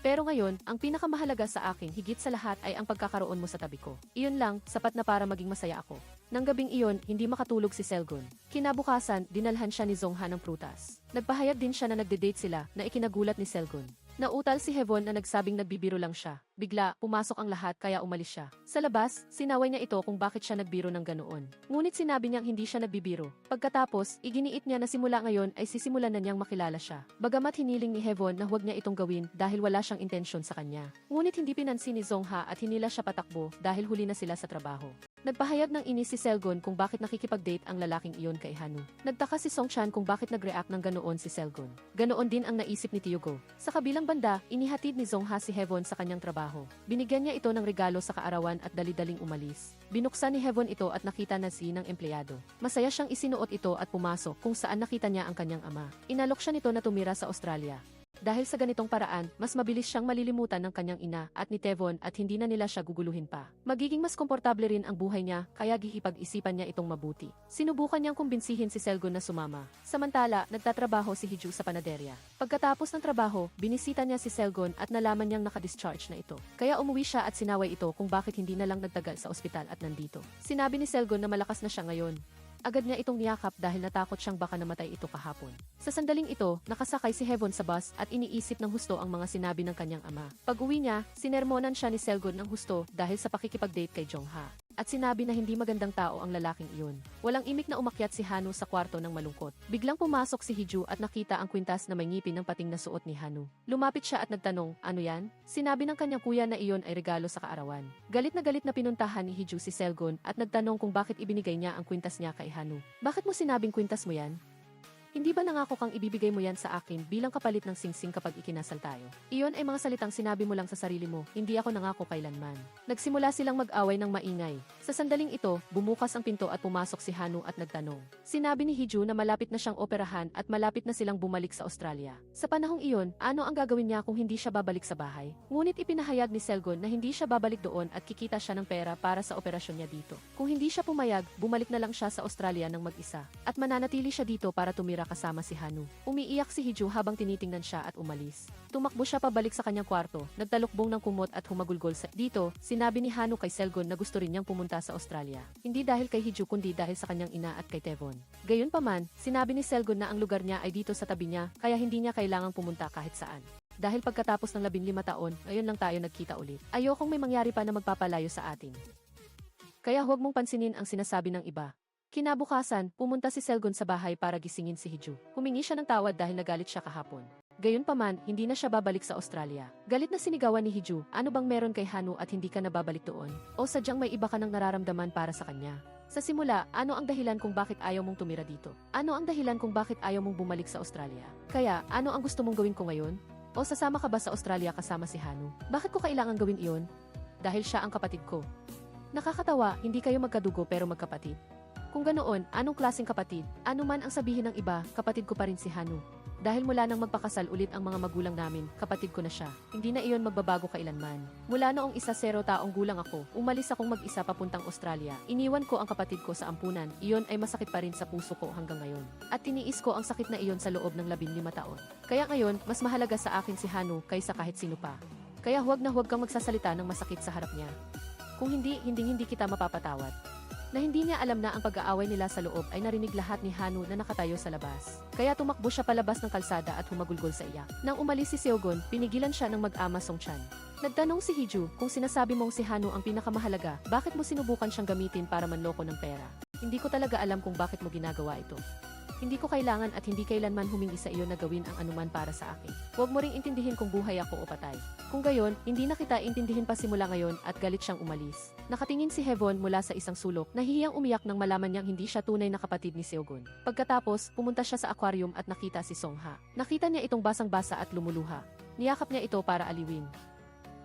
Pero ngayon, ang pinakamahalaga sa akin higit sa lahat ay ang pagkakaroon mo sa tabi ko. Iyon lang, sapat na para maging masaya ako. Nang gabing iyon, hindi makatulog si Selgon. Kinabukasan, dinalhan siya ni Zongha ng prutas. Nagpahayag din siya na nagde-date sila na ikinagulat ni Selgon. Nautal si Hevon na nagsabing nagbibiro lang siya. Bigla, pumasok ang lahat kaya umalis siya. Sa labas, sinaway niya ito kung bakit siya nagbiro ng ganoon. Ngunit sinabi niyang hindi siya nagbibiro. Pagkatapos, iginiit niya na simula ngayon ay sisimulan na niyang makilala siya. Bagamat hiniling ni Hevon na huwag niya itong gawin dahil wala siyang intensyon sa kanya. Ngunit hindi pinansin ni Zongha at hinila siya patakbo dahil huli na sila sa trabaho. Nagpahayag ng inis si Selgon kung bakit nakikipag-date ang lalaking iyon kay Hanu. Nagtaka si Songchan kung bakit nag-react ng ganoon si Selgon. Ganoon din ang naisip ni Tyugo. Sa kabilang banda, inihatid ni Zongha si Hevon sa kanyang trabaho. Binigyan niya ito ng regalo sa kaarawan at dali-daling umalis. Binuksan ni Hevon ito at nakita na si ng empleyado. Masaya siyang isinuot ito at pumasok kung saan nakita niya ang kanyang ama. Inalok siya nito na tumira sa Australia. Dahil sa ganitong paraan, mas mabilis siyang malilimutan ng kanyang ina at ni Tevon at hindi na nila siya guguluhin pa. Magiging mas komportable rin ang buhay niya kaya gihipag-isipan niya itong mabuti. Sinubukan niyang kumbinsihin si Selgon na sumama. Samantala, nagtatrabaho si Hiju sa panaderya. Pagkatapos ng trabaho, binisita niya si Selgon at nalaman niyang nakadischarge na ito. Kaya umuwi siya at sinaway ito kung bakit hindi na lang nagtagal sa ospital at nandito. Sinabi ni Selgon na malakas na siya ngayon. Agad niya itong niyakap dahil natakot siyang baka namatay ito kahapon. Sa sandaling ito, nakasakay si Hevon sa bus at iniisip ng husto ang mga sinabi ng kanyang ama. Pag-uwi niya, sinermonan siya ni Selgon ng husto dahil sa pakikipag-date kay Jongha. At sinabi na hindi magandang tao ang lalaking iyon. Walang imik na umakyat si Hanu sa kwarto ng malungkot. Biglang pumasok si Hiju at nakita ang kwintas na may ngipin ng pating na suot ni Hanu. Lumapit siya at nagtanong, ano yan? Sinabi ng kanyang kuya na iyon ay regalo sa kaarawan. Galit na pinuntahan ni Hiju si Selgon at nagtanong kung bakit ibinigay niya ang kwintas niya kay Hanu. Bakit mo sinabing kwintas mo yan? Hindi ba nangako kang ibibigay mo yan sa akin bilang kapalit ng singsing kapag ikinasal tayo? Iyon ay mga salitang sinabi mo lang sa sarili mo, hindi ako nangako kailanman. Nagsimula silang mag-away ng maingay. Sa sandaling ito, bumukas ang pinto at pumasok si Hanu at nagtanong. Sinabi ni Hiju na malapit na siyang operahan at malapit na silang bumalik sa Australia. Sa panahong iyon, ano ang gagawin niya kung hindi siya babalik sa bahay? Ngunit ipinahayag ni Selgon na hindi siya babalik doon at kikita siya ng pera para sa operasyon niya dito. Kung hindi siya pumayag, bumalik na lang siya sa Australia ng mag-isa. At mananatili siya dito para tumira kasama si Hanu. Umiiyak si Hiju habang tinitingnan siya at umalis. Tumakbo siya pabalik sa kanyang kwarto, nagtalukbong ng kumot at humagulgol sa dito. Sinabi ni Hanu kay Selgon na gusto rin niyang pumunta sa Australia. Hindi dahil kay Hiju kundi dahil sa kanyang ina at kay Tevon. Gayunpaman, sinabi ni Selgon na ang lugar niya ay dito sa tabi niya, kaya hindi niya kailangang pumunta kahit saan. Dahil pagkatapos ng 15 taon, ngayon lang tayo nagkita ulit. Ayokong may mangyari pa na magpapalayo sa atin. Kaya huwag mong pansinin ang sinasabi ng iba. Kinabukasan, pumunta si Selgon sa bahay para gisingin si Hiju. Humingi siya ng tawad dahil nagalit siya kahapon. Gayunpaman, hindi na siya babalik sa Australia. Galit na sinigawan ni Hiju, ano bang meron kay Hanu at hindi ka na babalik doon? O sadyang may iba ka nang nararamdaman para sa kanya? Sa simula, ano ang dahilan kung bakit ayaw mong tumira dito? Ano ang dahilan kung bakit ayaw mong bumalik sa Australia? Kaya, ano ang gusto mong gawin ko ngayon? O sasama ka ba sa Australia kasama si Hanu? Bakit ko kailangan gawin iyon? Dahil siya ang kapatid ko. Nakakatawa, hindi kayo magkadugo pero magkapatid. Kung ganoon, anong klaseng kapatid? Ano man ang sabihin ng iba, kapatid ko pa rin si Hanu. Dahil mula nang magpakasal ulit ang mga magulang namin, kapatid ko na siya. Hindi na iyon magbabago kailanman. Mula noong 10 taong gulang ako, umalis akong mag-isa papuntang Australia. Iniwan ko ang kapatid ko sa ampunan. Iyon ay masakit pa rin sa puso ko hanggang ngayon. At tiniis ko ang sakit na iyon sa loob ng 15 taon. Kaya ngayon, mas mahalaga sa akin si Hanu kaysa kahit sino pa. Kaya huwag na huwag kang magsasalita ng masakit sa harap niya. Kung hindi kita mapapatawad. Na hindi niya alam na ang pag-aaway nila sa loob ay narinig lahat ni Hanu na nakatayo sa labas. Kaya tumakbo siya palabas ng kalsada at humagulgol sa iyak. Nang umalis si Seogon, pinigilan siya ng mag-ama Songchan. Nagtanong si Hiju, kung sinasabi mong si Hanu ang pinakamahalaga, bakit mo sinubukan siyang gamitin para manloko ng pera? Hindi ko talaga alam kung bakit mo ginagawa ito. Hindi ko kailangan at hindi kailanman humingi sa iyo na gawin ang anuman para sa akin. Huwag mo ring intindihin kung buhay ako o patay. Kung gayon, hindi na kita intindihin pa simula ngayon at galit siyang umalis. Nakatingin si Hevon mula sa isang sulok, nahihiyang umiyak nang malaman niyang hindi siya tunay na kapatid ni Seogun. Pagkatapos, pumunta siya sa aquarium at nakita si Songha. Nakita niya itong basang-basa at lumuluha. Niyakap niya ito para aliwin.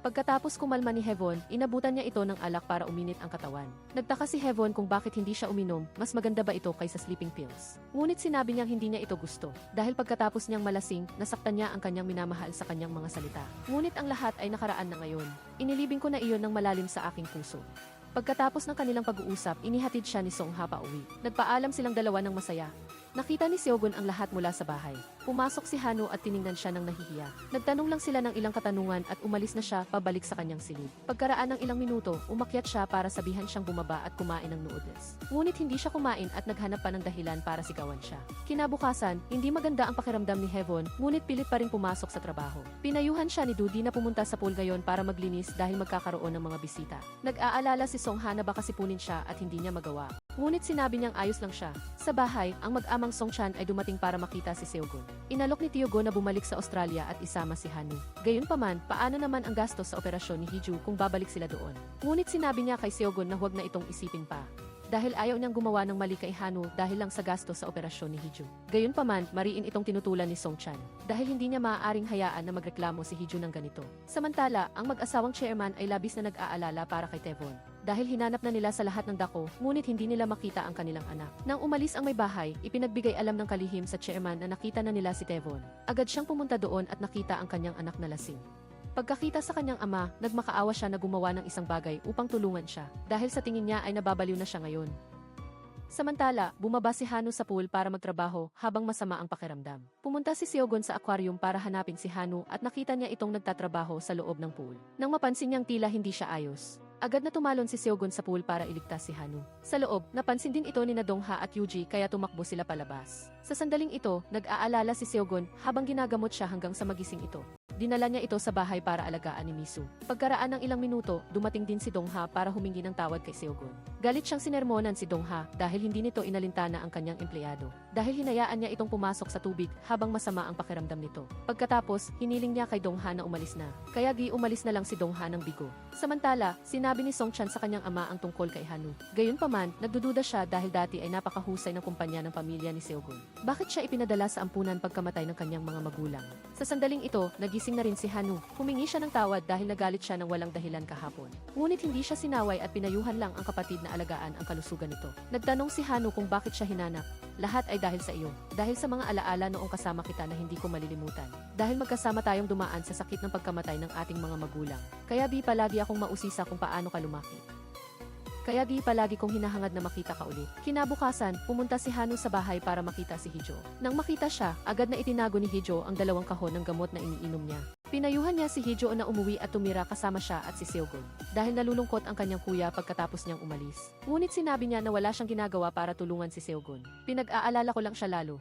Pagkatapos kumalma ni Hevon, inabutan niya ito ng alak para uminit ang katawan. Nagtaka si Hevon kung bakit hindi siya uminom, mas maganda ba ito kaysa sleeping pills. Ngunit sinabi niyang hindi niya ito gusto, dahil pagkatapos niyang malasing, nasaktan niya ang kanyang minamahal sa kanyang mga salita. Ngunit ang lahat ay nakaraan na ngayon. Inilibing ko na iyon ng malalim sa aking puso. Pagkatapos ng kanilang pag-uusap, inihatid siya ni Songha pa uwi. Nagpaalam silang dalawa ng masaya. Nakita ni Seogun ang lahat mula sa bahay. Pumasok si Hanu at tiningnan siya ng nahihiya. Nagtanong lang sila ng ilang katanungan at umalis na siya pabalik sa kanyang silid. Pagkaraan ng ilang minuto, umakyat siya para sabihan siyang bumaba at kumain ng noodles. Ngunit hindi siya kumain at naghanap pa ng dahilan para sigawan siya. Kinabukasan, hindi maganda ang pakiramdam ni Hevon, ngunit pilit pa rin pumasok sa trabaho. Pinayuhan siya ni Dudi na pumunta sa pool ngayon para maglinis dahil magkakaroon ng mga bisita. Nag-aalala si Songha na baka sipunin siya at hindi niya magawa. Ngunit sinabi niyang ayos lang siya. Sa bahay, ang mag-amang Songchan ay dumating para makita si Seogun. Inalok ni Tiogo na bumalik sa Australia at isama si Hanu. Gayunpaman, paano naman ang gastos sa operasyon ni Hiju kung babalik sila doon? Ngunit sinabi niya kay Seogun na huwag na itong isipin pa. Dahil ayaw niyang gumawa ng mali kay Hanu dahil lang sa gastos sa operasyon ni Hiju. Gayunpaman, mariin itong tinutulan ni Songchan. Dahil hindi niya maaaring hayaan na magreklamo si Hiju ng ganito. Samantala, ang mag-asawang chairman ay labis na nag-aalala para kay Tevon. Dahil hinanap na nila sa lahat ng dako, ngunit hindi nila makita ang kanilang anak. Nang umalis ang may bahay, ipinagbigay alam ng kalihim sa chairman na nakita na nila si Tevon. Agad siyang pumunta doon at nakita ang kanyang anak na lasing. Pagkakita sa kanyang ama, nagmakaawa siya na gumawa ng isang bagay upang tulungan siya, dahil sa tingin niya ay nababaliw na siya ngayon. Samantala, bumaba si Hanu sa pool para magtrabaho habang masama ang pakiramdam. Pumunta si Seogun sa aquarium para hanapin si Hanu at nakita niya itong nagtatrabaho sa loob ng pool. Nang mapansin niyang tila hindi siya ayos, agad na tumalon si Seogun sa pool para iligtas si Hanu. Sa loob, napansin din ito ni Dongha at Yuji kaya tumakbo sila palabas. Sa sandaling ito, nag-aalala si Seogun habang ginagamot siya hanggang sa magising ito. Dinala niya ito sa bahay para alagaan ni Misu. Pagkaraan ng ilang minuto, dumating din si Dongha para humingi ng tawad kay Seogun. Galit siyang sinermonan si Dongha dahil hindi nito inalintana ang kanyang empleyado. Dahil hinayaan niya itong pumasok sa tubig habang masama ang pakiramdam nito. Pagkatapos, hiniling niya kay Dongha na umalis na. Kaya umalis na lang si Dongha ng bigo. Samantala, sinabi ni Songchan sa kanyang ama ang tungkol kay Hanu. Gayunpaman, nagdududa siya dahil dati ay napakahusay ng kumpanya ng pamilya ni Seogun. Bakit siya ipinadala sa ampunan pagkamatay ng kanyang mga magulang? Sa sandaling ito, nagising na rin si Hanu. Humingi siya ng tawad dahil nagalit siya ng walang dahilan kahapon. Ngunit hindi siya sinaway at pinayuhan lang ang kapatid na alagaan ang kalusugan nito. Nagtanong si Hanu kung bakit siya hinanap. Lahat ay dahil sa iyo. Dahil sa mga alaala noong kasama kita na hindi ko malilimutan. Dahil magkasama tayong dumaan sa sakit ng pagkamatay ng ating mga magulang. Kaya palagi akong mausisa kung paano ka lumaki. Kaya palagi kong hinahangad na makita ka ulit. Kinabukasan, pumunta si Hanu sa bahay para makita si Hijo. Nang makita siya, agad na itinago ni Hijo ang 2 kahon ng gamot na iniinom niya. Pinayuhan niya si Hijo na umuwi at tumira kasama siya at si Seogun. Dahil nalulungkot ang kanyang kuya pagkatapos niyang umalis. Ngunit sinabi niya na wala siyang ginagawa para tulungan si Seogun. Pinag-aalala ko lang siya lalo.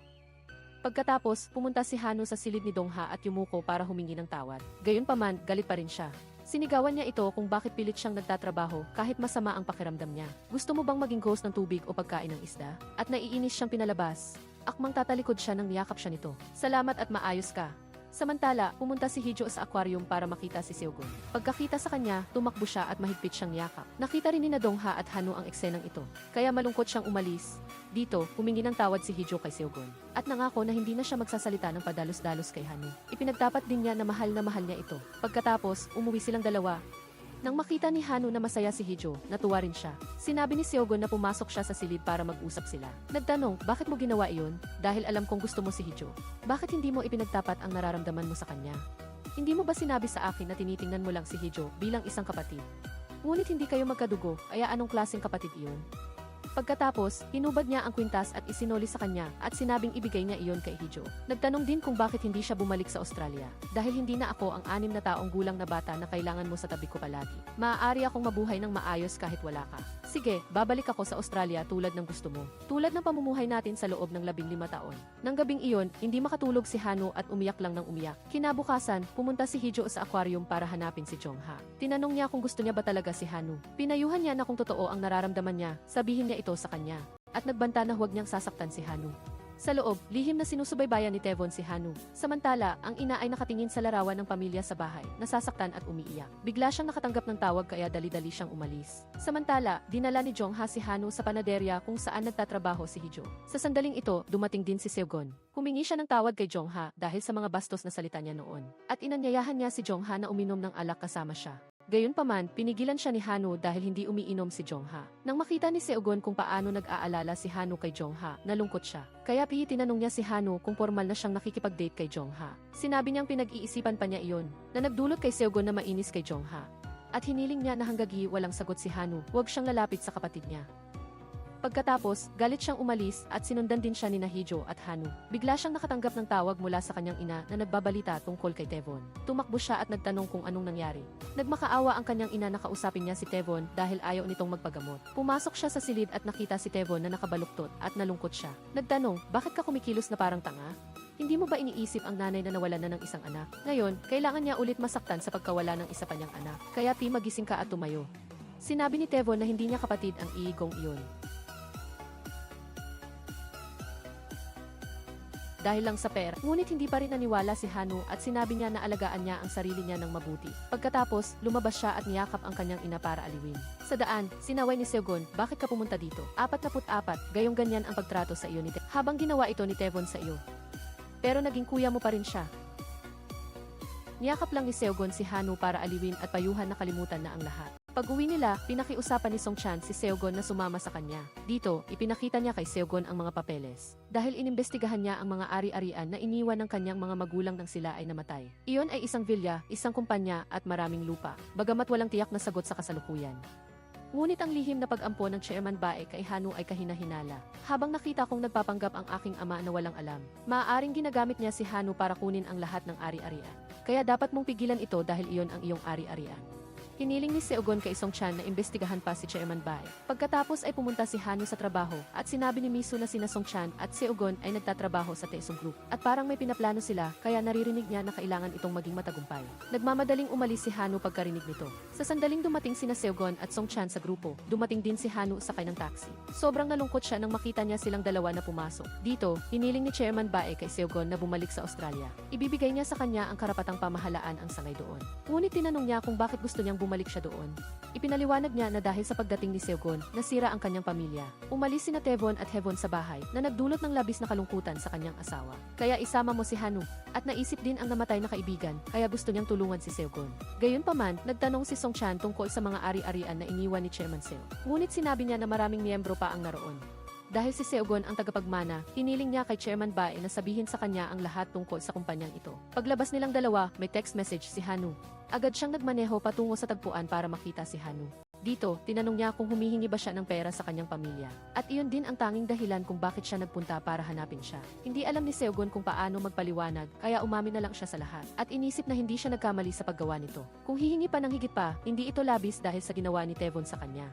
Pagkatapos, pumunta si Hanu sa silid ni Dongha at yumuko para humingi ng tawad. Gayunpaman, galit pa rin siya. Sinigawan niya ito kung bakit pilit siyang nagtatrabaho kahit masama ang pakiramdam niya. Gusto mo bang maging ghost ng tubig o pagkain ng isda? At naiinis siyang pinalabas. Akmang tatalikod siya nang niyakap siya nito. Salamat at maayos ka. Samantala, pumunta si Hijo sa aquarium para makita si Seogun. Pagkakita sa kanya, tumakbo siya at mahigpit siyang yakap. Nakita rin ni Dongha at Hanu ang eksenang ito. Kaya malungkot siyang umalis. Dito, humingi ng tawad si Hijo kay Seogun. At nangako na hindi na siya magsasalita ng padalos-dalos kay Hanu. Ipinagtapat din niya na mahal niya ito. Pagkatapos, umuwi silang dalawa. Nang makita ni Hanu na masaya si Hijo, natuwa rin siya. Sinabi ni Seogun na pumasok siya sa silid para mag-usap sila. Nagtanong, bakit mo ginawa iyon? Dahil alam kong gusto mo si Hijo. Bakit hindi mo ipinagtapat ang nararamdaman mo sa kanya? Hindi mo ba sinabi sa akin na tinitingnan mo lang si Hijo bilang isang kapatid? Ngunit hindi kayo magkadugo, kaya anong klaseng kapatid iyon? Pagkatapos, hinubad niya ang kwintas at isinoli sa kanya at sinabing ibigay niya iyon kay Hijo. Nagtanong din kung bakit hindi siya bumalik sa Australia. Dahil hindi na ako ang 6 na taong gulang na bata na kailangan mo sa tabi ko palagi. Maaari akong mabuhay ng maayos kahit wala ka. Sige, babalik ako sa Australia tulad ng gusto mo. Tulad ng pamumuhay natin sa loob ng 15 taon. Nang gabing iyon, hindi makatulog si Hanu at umiyak lang ng umiyak. Kinabukasan, pumunta si Hijo sa aquarium para hanapin si Jongha. Tinanong niya kung gusto niya ba talaga si Hanu. Pinayuhan niya na kung totoo ang nararamdaman niya, sabihin niya ito sa kanya. At nagbanta na huwag niyang sasaktan si Hanu. Sa loob, lihim na sinusubaybayan ni Tevon si Hanu. Samantala, ang ina ay nakatingin sa larawan ng pamilya sa bahay, nasasaktan at umiiyak. Bigla siyang nakatanggap ng tawag kaya dali-dali siyang umalis. Samantala, dinala ni Jongha si Hanu sa panaderya kung saan nagtatrabaho si Hijo. Sa sandaling ito, dumating din si Seogon. Humingi siya ng tawad kay Jongha dahil sa mga bastos na salita niya noon. At inanyayahan niya si Jongha na uminom ng alak kasama siya. Gayunpaman, pinigilan siya ni Hanu dahil hindi umiinom si Jongha. Nang makita ni Seogon kung paano nag-aalala si Hanu kay Jongha, nalungkot siya. Kaya tinanong niya si Hanu kung formal na siyang nakikipag-date kay Jongha. Sinabi niyang pinag-iisipan pa niya iyon, na nagdulot kay Seogon na mainis kay Jongha. At hiniling niya na hanggang walang sagot si Hanu, huwag siyang lalapit sa kapatid niya. Pagkatapos, galit siyang umalis at sinundan din siya ni Hijo at Hanu. Bigla siyang nakatanggap ng tawag mula sa kanyang ina na nagbabalita tungkol kay Tevon. Tumakbo siya at nagtanong kung anong nangyari. Nagmakaawa ang kanyang ina na kausapin niya si Tevon dahil ayaw nitong magpagamot. Pumasok siya sa silid at nakita si Tevon na nakabaluktot at nalungkot siya. Nagtanong, bakit ka kumikilos na parang tanga? Hindi mo ba iniisip ang nanay na nawalan na ng isang anak? Ngayon, kailangan niya ulit masaktan sa pagkawala ng isa pa niyang anak. Kaya magising ka at tumayo. Sinabi ni Tevon na hindi niya kapatid ang iigong iyon. Dahil lang sa pera. Ngunit hindi pa rin naniwala si Hanu at sinabi niya na alagaan niya ang sarili niya ng mabuti. Pagkatapos, lumabas siya at niyakap ang kanyang ina para aliwin. Sa daan, sinaway ni Seogon, bakit ka pumunta dito? 44, gayong ganyan ang pagtrato sa iyo ni Tevon. Habang ginawa ito ni Tevon sa iyo. Pero naging kuya mo pa rin siya. Niyakap lang ni Seogon si Hanu para aliwin at payuhan na kalimutan na ang lahat. Pag-uwi nila, pinakiusapan ni Songchan si Seogon na sumama sa kanya. Dito, ipinakita niya kay Seogon ang mga papeles. Dahil inimbestigahan niya ang mga ari-arian na iniwan ng kanyang mga magulang nang sila ay namatay. Iyon ay isang villa, isang kumpanya at maraming lupa. Bagamat walang tiyak na sagot sa kasalukuyan. Ngunit ang lihim na pag-ampo ng Chairman Bae kay Hanu ay kahina-hinala. Habang nakita kong nagpapanggap ang aking ama na walang alam, maaaring ginagamit niya si Hanu para kunin ang lahat ng ari-arian. Kaya dapat mong pigilan ito dahil iyon ang iyong ari-arian. Hiniling ni Seogon kay Songchan na imbestigahan pa si Chairman Bae. Pagkatapos ay pumunta si Hanu sa trabaho at sinabi ni Misu na sina Songchan at Seogon ay nagtatrabaho sa Taesung Group. At parang may pinaplano sila kaya naririnig niya na kailangan itong maging matagumpay. Nagmamadaling umalis si Hanu pagkarinig nito. Sa sandaling dumating sina Seogon at Songchan sa grupo, dumating din si Hanu sakay ng taxi. Sobrang nalungkot siya nang makita niya silang dalawa na pumasok. Dito, hiniling ni Chairman Bae kay Seogon na bumalik sa Australia. Ibibigay niya sa kanya ang karapatang pamahalaan ang sangay doon. Ngunit tinanong niya kung bakit gusto niyang bumalik siya doon. Ipinaliwanag niya na dahil sa pagdating ni Seogon, nasira ang kanyang pamilya. Umalis sina Tevon at Hevon sa bahay na nagdulot ng labis na kalungkutan sa kanyang asawa. Kaya isama mo si Hanu. At naisip din ang namatay na kaibigan, kaya gusto niyang tulungan si Seogon. Gayunpaman, nagtanong si Songchan tungkol sa mga ari-arian na iniwan ni Chairman Seo. Ngunit sinabi niya na maraming miyembro pa ang naroon. Dahil si Seogon ang tagapagmana, hiniling niya kay Chairman Bae na sabihin sa kanya ang lahat tungkol sa kumpanyang ito. Paglabas nilang dalawa, may text message si Hanu. Agad siyang nagmaneho patungo sa tagpuan para makita si Hanu. Dito, tinanong niya kung humihingi ba siya ng pera sa kanyang pamilya. At iyon din ang tanging dahilan kung bakit siya nagpunta para hanapin siya. Hindi alam ni Seogon kung paano magpaliwanag, kaya umamin na lang siya sa lahat. At inisip na hindi siya nagkamali sa paggawa nito. Kung hihingi pa ng higit pa, hindi ito labis dahil sa ginawa ni Tevon sa kanya.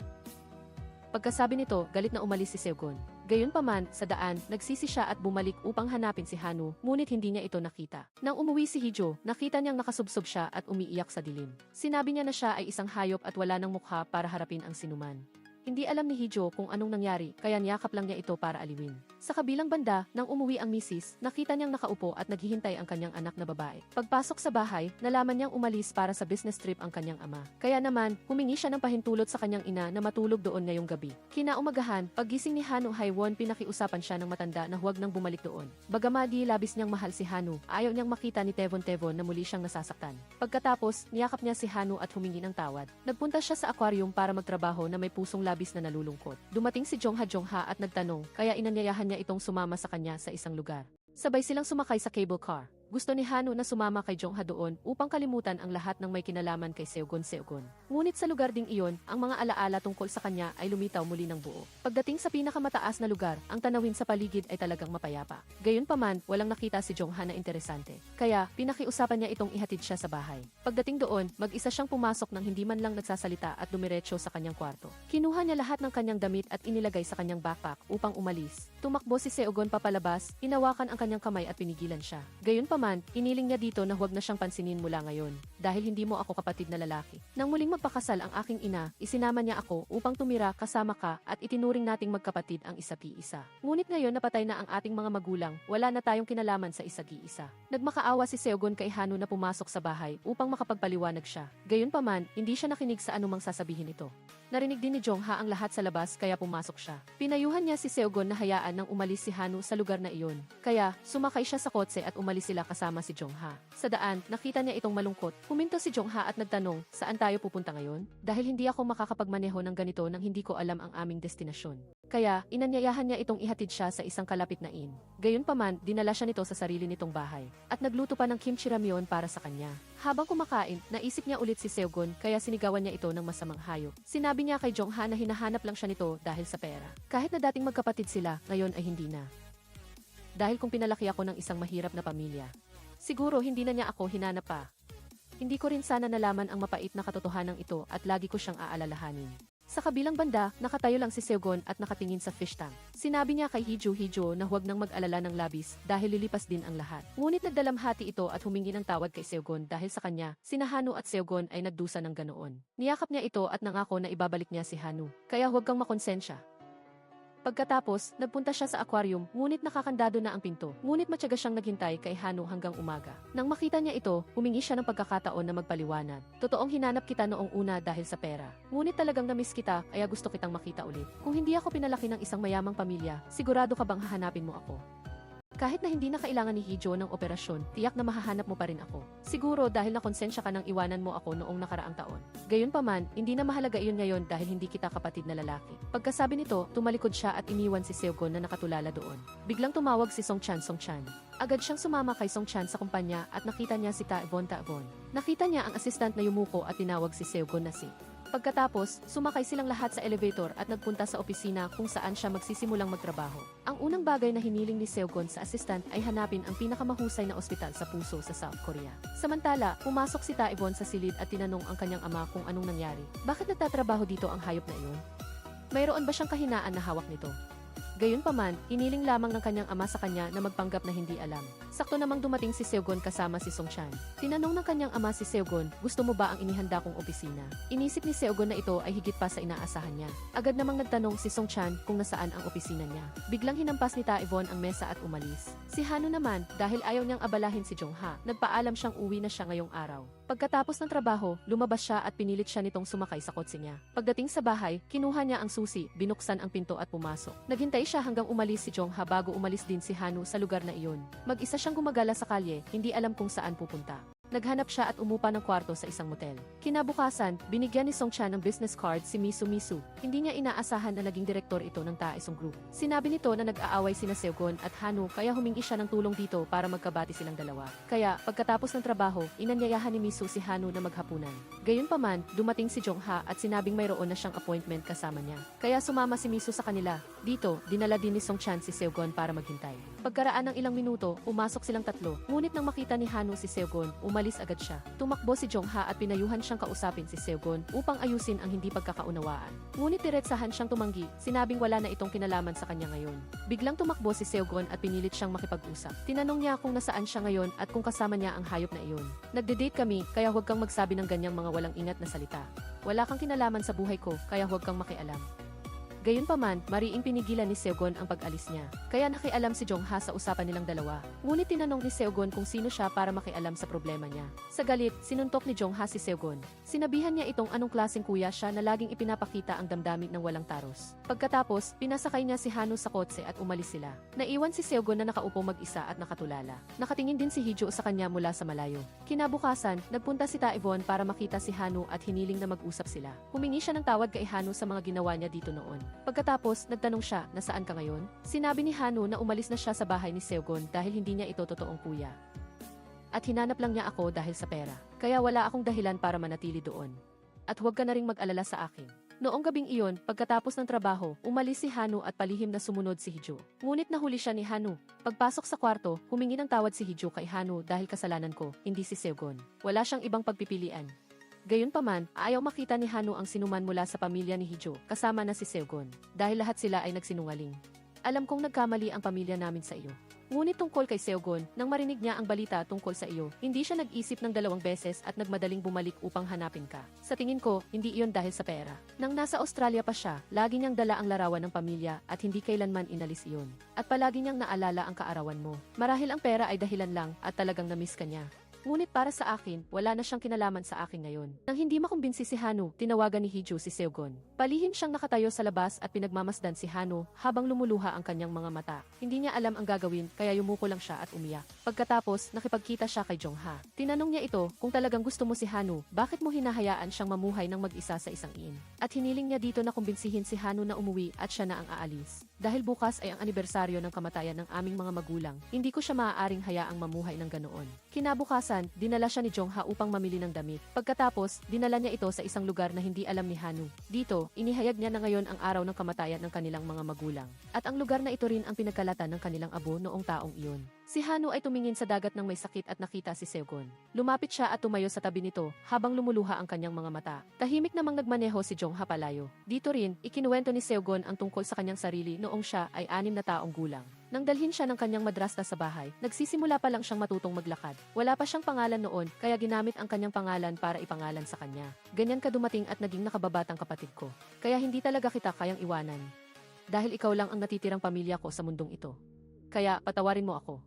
Pagkasabi nito, galit na umalis si Seogon. Gayunpaman, sa daan, nagsisi siya at bumalik upang hanapin si Hanu, ngunit hindi niya ito nakita. Nang umuwi si Hijo, nakita niyang nakasubsob siya at umiiyak sa dilim. Sinabi niya na siya ay isang hayop at wala ng mukha para harapin ang sinuman. Hindi alam ni Hijo kung anong nangyari, kaya niyakap lang niya ito para aliwin. Sa kabilang banda, nang umuwi ang misis, nakita niyang nakaupo at naghihintay ang kanyang anak na babae. Pagpasok sa bahay, nalaman niyang umalis para sa business trip ang kanyang ama. Kaya naman, humingi siya ng pahintulot sa kanyang ina na matulog doon ngayong gabi. Kinaumagahan, paggising ni Hanu Haiwon pinakiusapan siya ng matanda na huwag nang bumalik doon. Bagamat di labis niyang mahal si Hanu, ayaw niyang makita ni Tevon na muli siyang nasasaktan. Pagkatapos, niyakap niya si Hanu at humingi ng tawad. Nagpunta siya sa aquarium para magtrabaho na may pusong labis na nalulungkot. Dumating si Jongha at nagtanong, kaya inanyayahan niya itong sumama sa kanya sa isang lugar. Sabay silang sumakay sa cable car. Gusto ni Hanu na sumama kay Jongha doon upang kalimutan ang lahat ng may kinalaman kay Seogon. Ngunit sa lugar ding iyon, ang mga alaala tungkol sa kanya ay lumitaw muli ng buo. Pagdating sa pinakamataas na lugar, ang tanawin sa paligid ay talagang mapayapa. Gayunpaman, walang nakita si Jongha na interesante. Kaya, pinakiusapan niya itong ihatid siya sa bahay. Pagdating doon, mag-isa siyang pumasok nang hindi man lang nagsasalita at dumiretso sa kanyang kwarto. Kinuha niya lahat ng kanyang damit at inilagay sa kanyang backpack upang umalis. Tumakbo si Seogon papalabas, hinawakan ang kanyang kamay at pinigilan siya. Gayunpaman, iniling niya dito na huwag na siyang pansinin mula ngayon. dahil hindi mo ako kapatid na lalaki. Nang muling magpakasal ang aking ina, isinama niya ako upang tumira kasama ka at itinuring nating magkapatid ang isa't-isa. Ngunit ngayon napatay na ang ating mga magulang, wala na tayong kinalaman sa isa't-isa. Nagmakaawa si Seogon kay Hanu na pumasok sa bahay upang makapagpaliwanag siya. Gayunpaman, hindi siya nakinig sa anumang sasabihin nito. Narinig din ni Jongha ang lahat sa labas kaya pumasok siya. Pinayuhan niya si Seogon na hayaan nang umalis si Hanu sa lugar na iyon. Kaya, sumakay siya sa kotse at umalis sila kasama si Jongha. Sa daan, nakita niya itong malungkot. Huminto si Jongha at nagtanong, saan tayo pupunta ngayon? Dahil hindi ako makakapagmaneho ng ganito nang hindi ko alam ang aming destinasyon. Kaya, inanyayahan niya itong ihatid siya sa isang kalapit na inn. Gayunpaman, dinala siya nito sa sarili nitong bahay. At nagluto pa ng kimchi ramyeon para sa kanya. Habang kumakain, naisip niya ulit si Seogon kaya sinigawan niya ito ng masamang hayop. Sinabi niya kay Jongha na hinahanap lang siya nito dahil sa pera. Kahit na dating magkapatid sila, ngayon ay hindi na. Dahil kung pinalaki ako ng isang mahirap na pamilya, siguro hindi na niya ako hinanap pa. Hindi ko rin sana nalaman ang mapait na katotohanan ito at lagi ko siyang aalalahanin. Sa kabilang banda, nakatayo lang si Seogon at nakatingin sa fish tank. Sinabi niya kay Hijo na huwag nang mag-alala ng labis dahil lilipas din ang lahat. Ngunit nagdalamhati ito at humingi ng tawad kay Seogon dahil sa kanya, sina Hanu at Seogon ay nagdusa ng ganoon. Niyakap niya ito at nangako na ibabalik niya si Hanu. Kaya huwag kang makonsensya. Pagkatapos, nagpunta siya sa aquarium, ngunit nakakandado na ang pinto. Ngunit matyaga siyang naghintay kay Hanu hanggang umaga. Nang makita niya ito, humingi siya ng pagkakataon na magpaliwanag. Totoong hinanap kita noong una dahil sa pera. Ngunit talagang namiss kita, kaya gusto kitang makita ulit. Kung hindi ako pinalaki ng isang mayamang pamilya, sigurado ka bang hahanapin mo ako? Kahit na hindi na kailangan ni Hijo ng operasyon, tiyak na mahahanap mo pa rin ako. Siguro dahil nakonsensya ka nang iwanan mo ako noong nakaraang taon. Gayunpaman, hindi na mahalaga iyon ngayon dahil hindi kita kapatid na lalaki. Pagkasabi nito, tumalikod siya at iniwan si Seogon na nakatulala doon. Biglang tumawag si Song Chan. Agad siyang sumama kay Song Chan sa kumpanya at nakita niya si Taebon. Nakita niya ang assistant na yumuko at tinawag si Seogon na si. Pagkatapos, sumakay silang lahat sa elevator at nagpunta sa opisina kung saan siya magsisimulang magtrabaho. Ang unang bagay na hiniling ni Seogon sa assistant ay hanapin ang pinakamahusay na ospital sa puso sa South Korea. Samantala, pumasok si Taebon sa silid at tinanong ang kanyang ama kung anong nangyari. Bakit nagtatrabaho dito ang hayop na iyon? Mayroon ba siyang kahinaan na hawak nito? Gayunpaman, hiniling lamang ng kanyang ama sa kanya na magpanggap na hindi alam. Sakto namang dumating si Seogon kasama si Song Chan. Tinanong ng kanyang ama si Seogon, gusto mo ba ang inihanda kong opisina? Inisip ni Seogon na ito ay higit pa sa inaasahan niya. Agad namang nagtanong si Song Chan kung nasaan ang opisina niya. Biglang hinampas ni Taebon ang mesa at umalis. Si Hanu naman, dahil ayaw niyang abalahin si Jongha, nagpaalam siyang uwi na siya ngayong araw. Pagkatapos ng trabaho, lumabas siya at pinilit siya nitong sumakay sa kotse niya. Pagdating sa bahay, kinuha niya ang susi, binuksan ang pinto at pumasok. Naghintay siya hanggang umalis si Jongha bago umalis din si Hanu sa lugar na iyon. Mag-isa siyang gumagala sa kalye, hindi alam kung saan pupunta. Naghanap siya at umupa ng kwarto sa isang motel. Kinabukasan, binigyan ni Song Chan ng business card si Misu. Hindi niya inaasahan na naging direktor ito ng Taesong Group. Sinabi nito na nag-aaway sina Seogon at Hanu kaya humingi siya ng tulong dito para magkabati silang dalawa. Kaya, pagkatapos ng trabaho, inanyayahan ni Misu si Hanu na maghapunan. Gayunpaman, dumating si Jongha at sinabing mayroon na siyang appointment kasama niya. Kaya sumama si Misu sa kanila. Dito, dinala din ni Song Chan si Seogon para maghintay. Pagkaraan ng ilang minuto, pumasok silang tatlo. Ngunit nang makita ni Hanu si Seogon, umalis agad siya. Tumakbo si Jongha at pinayuhan siyang kausapin si Seogon upang ayusin ang hindi pagkakaunawaan. Ngunit diretsahan siyang tumanggi, sinabing wala na itong kinalaman sa kanya ngayon. Biglang tumakbo si Seogon at pinilit siyang makipag-usap. Tinanong niya kung nasaan siya ngayon at kung kasama niya ang hayop na iyon. Nagde-date kami, kaya huwag kang magsabi ng ganyang mga walang ingat na salita. Wala kang kinalaman sa buhay ko, kaya huwag kang makialam. Gayunpaman, mariing pinigilan ni Seogon ang pag-alis niya. Kaya nakialam si Jongha sa usapan nilang dalawa. Ngunit tinanong ni Seogon kung sino siya para makialam sa problema niya. Sa galit, sinuntok ni Jongha si Seogon. Sinabihan niya itong anong klaseng kuya siya na laging ipinapakita ang damdamin ng walang taros. Pagkatapos, pinasakay niya si Hanu sa kotse at umalis sila. Naiwan si Seogon na nakaupo mag-isa at nakatulala. Nakatingin din si Hijo sa kanya mula sa malayo. Kinabukasan, nagpunta si Taebon para makita si Hanu at hiniling na mag-usap sila. Humingi siya ng tawad kay Hanu sa mga ginawa niya dito noon. Pagkatapos, nagtanong siya, nasaan ka ngayon? Sinabi ni Hanu na umalis na siya sa bahay ni Seogon dahil hindi niya ito totoong kuya. At hinanap lang niya ako dahil sa pera. Kaya wala akong dahilan para manatili doon. At huwag ka na ring mag-alala sa akin. Noong gabing iyon, pagkatapos ng trabaho, umalis si Hanu at palihim na sumunod si Hijo. Ngunit nahuli siya ni Hanu. Pagpasok sa kwarto, humingi ng tawad si Hijo kay Hanu dahil kasalanan ko, hindi si Seogon. Wala siyang ibang pagpipilian. Gayunpaman, ayaw makita ni Hanu ang sinuman mula sa pamilya ni Hijo, kasama na si Seogon. Dahil lahat sila ay nagsinungaling. Alam kong nagkamali ang pamilya namin sa iyo. Ngunit tungkol kay Seogon, nang marinig niya ang balita tungkol sa iyo, hindi siya nag-isip ng 2 beses at nagmadaling bumalik upang hanapin ka. Sa tingin ko, hindi iyon dahil sa pera. Nang nasa Australia pa siya, lagi niyang dala ang larawan ng pamilya at hindi kailanman inalis iyon. At palagi niyang naalala ang kaarawan mo. Marahil ang pera ay dahilan lang at talagang na-miss ka niya. Ngunit para sa akin, wala na siyang kinalaman sa akin ngayon. Nang hindi makumbinsi si Hanu, tinawagan ni Hiju si Seogon. Palihim siyang nakatayo sa labas at pinagmamasdan si Hanu habang lumuluha ang kanyang mga mata. Hindi niya alam ang gagawin kaya yumuko lang siya at umiyak. Pagkatapos, nakipagkita siya kay Jongha. Tinanong niya ito kung talagang gusto mo si Hanu, bakit mo hinahayaan siyang mamuhay ng mag-isa sa isang inn. At hiniling niya dito na kumbinsihin si Hanu na umuwi at siya na ang aalis. Dahil bukas ay ang anibersaryo ng kamatayan ng aming mga magulang, hindi ko siya maaaring hayaang mamuhay ng ganoon. Kinabukasan, dinala siya ni Jongha upang mamili ng damit. Pagkatapos, dinala niya ito sa isang lugar na hindi alam ni Hanu. Dito, inihayag niya na ngayon ang araw ng kamatayan ng kanilang mga magulang. At ang lugar na ito rin ang pinagkalatan ng kanilang abo noong taong iyon. Si Hanu ay tumingin sa dagat ng may sakit at nakita si Seogon. Lumapit siya at tumayo sa tabi nito habang lumuluha ang kanyang mga mata. Tahimik namang nagmaneho si Jongha palayo. Dito rin, ikinuwento ni Seogon ang tungkol sa kanyang sarili noong siya ay 6 na taong gulang. Nang dalhin siya ng kanyang madrasta sa bahay, nagsisimula pa lang siyang matutong maglakad. Wala pa siyang pangalan noon, kaya ginamit ang kanyang pangalan para ipangalan sa kanya. Ganyan ka dumating at naging nakababatang kapatid ko. Kaya hindi talaga kita kayang iwanan. Dahil ikaw lang ang natitirang pamilya ko sa mundong ito. Kaya patawarin mo ako.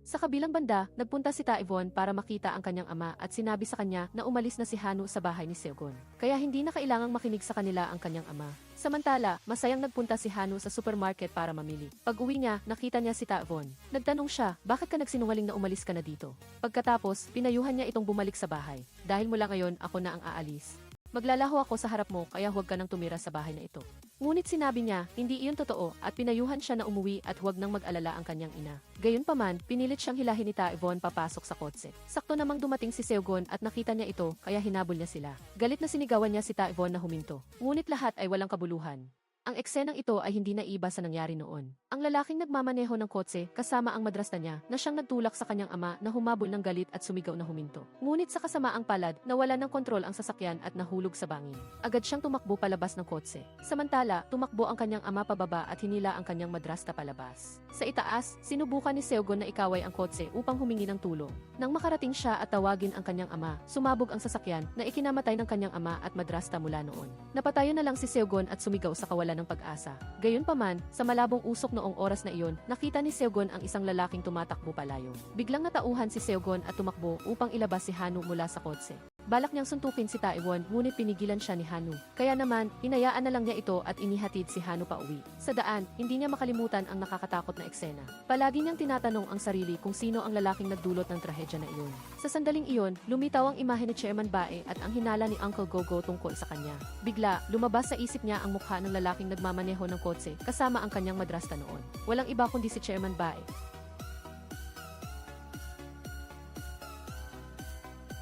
Sa kabilang banda, nagpunta si Taewon para makita ang kanyang ama at sinabi sa kanya na umalis na si Hanu sa bahay ni Seogon. Kaya hindi na kailangang makinig sa kanila ang kanyang ama. Samantala, masayang nagpunta si Hanu sa supermarket para mamili. Pag-uwi niya, nakita niya si Taewon. Nagtanong siya, bakit ka nagsinungaling na umalis ka na dito? Pagkatapos, pinayuhan niya itong bumalik sa bahay. Dahil mula ngayon, ako na ang aalis. Maglalaho ako sa harap mo kaya huwag ka nang tumira sa bahay na ito. Ngunit sinabi niya, hindi iyon totoo at pinayuhan siya na umuwi at huwag nang mag-alala ang kanyang ina. Gayunpaman, pinilit siyang hilahin ni Taewon papasok sa kotse. Sakto namang dumating si Seogon at nakita niya ito kaya hinabol niya sila. Galit na sinigawan niya si Taewon na huminto. Ngunit lahat ay walang kabuluhan. Ang eksenang ito ay hindi naiba sa nangyari noon. Ang lalaking nagmamaneho ng kotse kasama ang madrasta niya na siyang nagtulak sa kanyang ama na humabol ng galit at sumigaw na huminto. Ngunit sa kasamaang palad, nawala ng kontrol ang sasakyan at nahulog sa bangin. Agad siyang tumakbo palabas ng kotse. Samantala, tumakbo ang kanyang ama pababa at hinila ang kanyang madrasta palabas. Sa itaas, sinubukan ni Seogon na ikaway ang kotse upang humingi ng tulong. Nang makarating siya at tawagin ang kanyang ama, sumabog ang sasakyan na ikinamatay ng kanyang ama at madrasta mula noon. Napatayon na lang si Seogon at sumigaw sa kawalan ng pag-asa. Gayunpaman, sa malabong usok noong oras na iyon, nakita ni Seogon ang isang lalaking tumatakbo palayo. Biglang natauhan si Seogon at tumakbo upang ilabas si Hanu mula sa kotse. Balak niyang suntukin si Taewon ngunit pinigilan siya ni Hanu. Kaya naman, hinayaan na lang niya ito at inihatid si Hanu pa uwi. Sa daan, hindi niya makalimutan ang nakakatakot na eksena. Palagi niyang tinatanong ang sarili kung sino ang lalaking nagdulot ng trahedya na iyon. Sa sandaling iyon, lumitaw ang imahe ni Chairman Bae at ang hinala ni Uncle Gogo tungkol sa kanya. Bigla, lumabas sa isip niya ang mukha ng lalaking nagmamaneho ng kotse kasama ang kanyang madrasta noon. Walang iba kundi si Chairman Bae.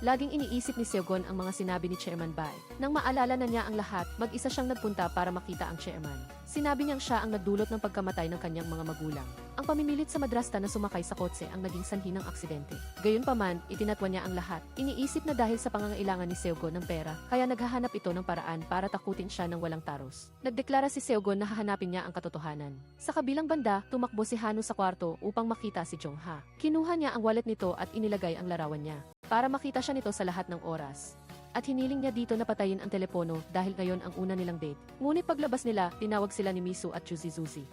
Laging iniisip ni Seogon ang mga sinabi ni Chairman Bae. Nang maalala na niya ang lahat, mag-isa siyang nagpunta para makita ang chairman. Sinabi niyang siya ang nagdulot ng pagkamatay ng kanyang mga magulang. Ang pamimilit sa madrasta na sumakay sa kotse ang naging sanhi ng aksidente. Gayunpaman, itinatwa niya ang lahat. Iniisip na dahil sa pangangailangan ni Seogon ng pera, kaya naghahanap ito ng paraan para takutin siya ng walang taros. Nagdeklara si Seogon na hahanapin niya ang katotohanan. Sa kabilang banda, tumakbo si Hanu sa kwarto upang makita si Jongha. Kinuha niya ang wallet nito at inilagay ang larawan niya para makita siya nito sa lahat ng oras. At hiniling niya dito na patayin ang telepono dahil ngayon ang una nilang date. Ngunit paglabas nila, tinawag sila ni Misu at Zuzi.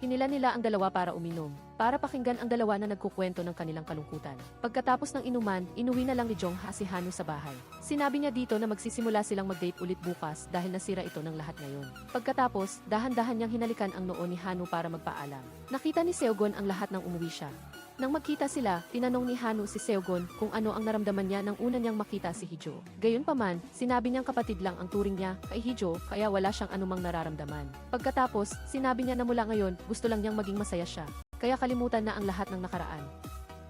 Hinila nila ang dalawa para uminom, para pakinggan ang dalawa na nagkukwento ng kanilang kalungkutan. Pagkatapos ng inuman, inuwi na lang ni Jongha si Hanu sa bahay. Sinabi niya dito na magsisimula silang mag-date ulit bukas dahil nasira ito ng lahat ngayon. Pagkatapos, dahan-dahan niyang hinalikan ang noo ni Hanu para magpaalam. Nakita ni Seogon ang lahat nang umuwi siya. Nang magkita sila, tinanong ni Hanu si Seogon kung ano ang naramdaman niya nang una niyang makita si Hijo. Gayunpaman, sinabi niyang kapatid lang ang turing niya kay Hijo kaya wala siyang anumang nararamdaman. Pagkatapos, sinabi niya na mula ngayon gusto lang niyang maging masaya siya, kaya kalimutan na ang lahat ng nakaraan.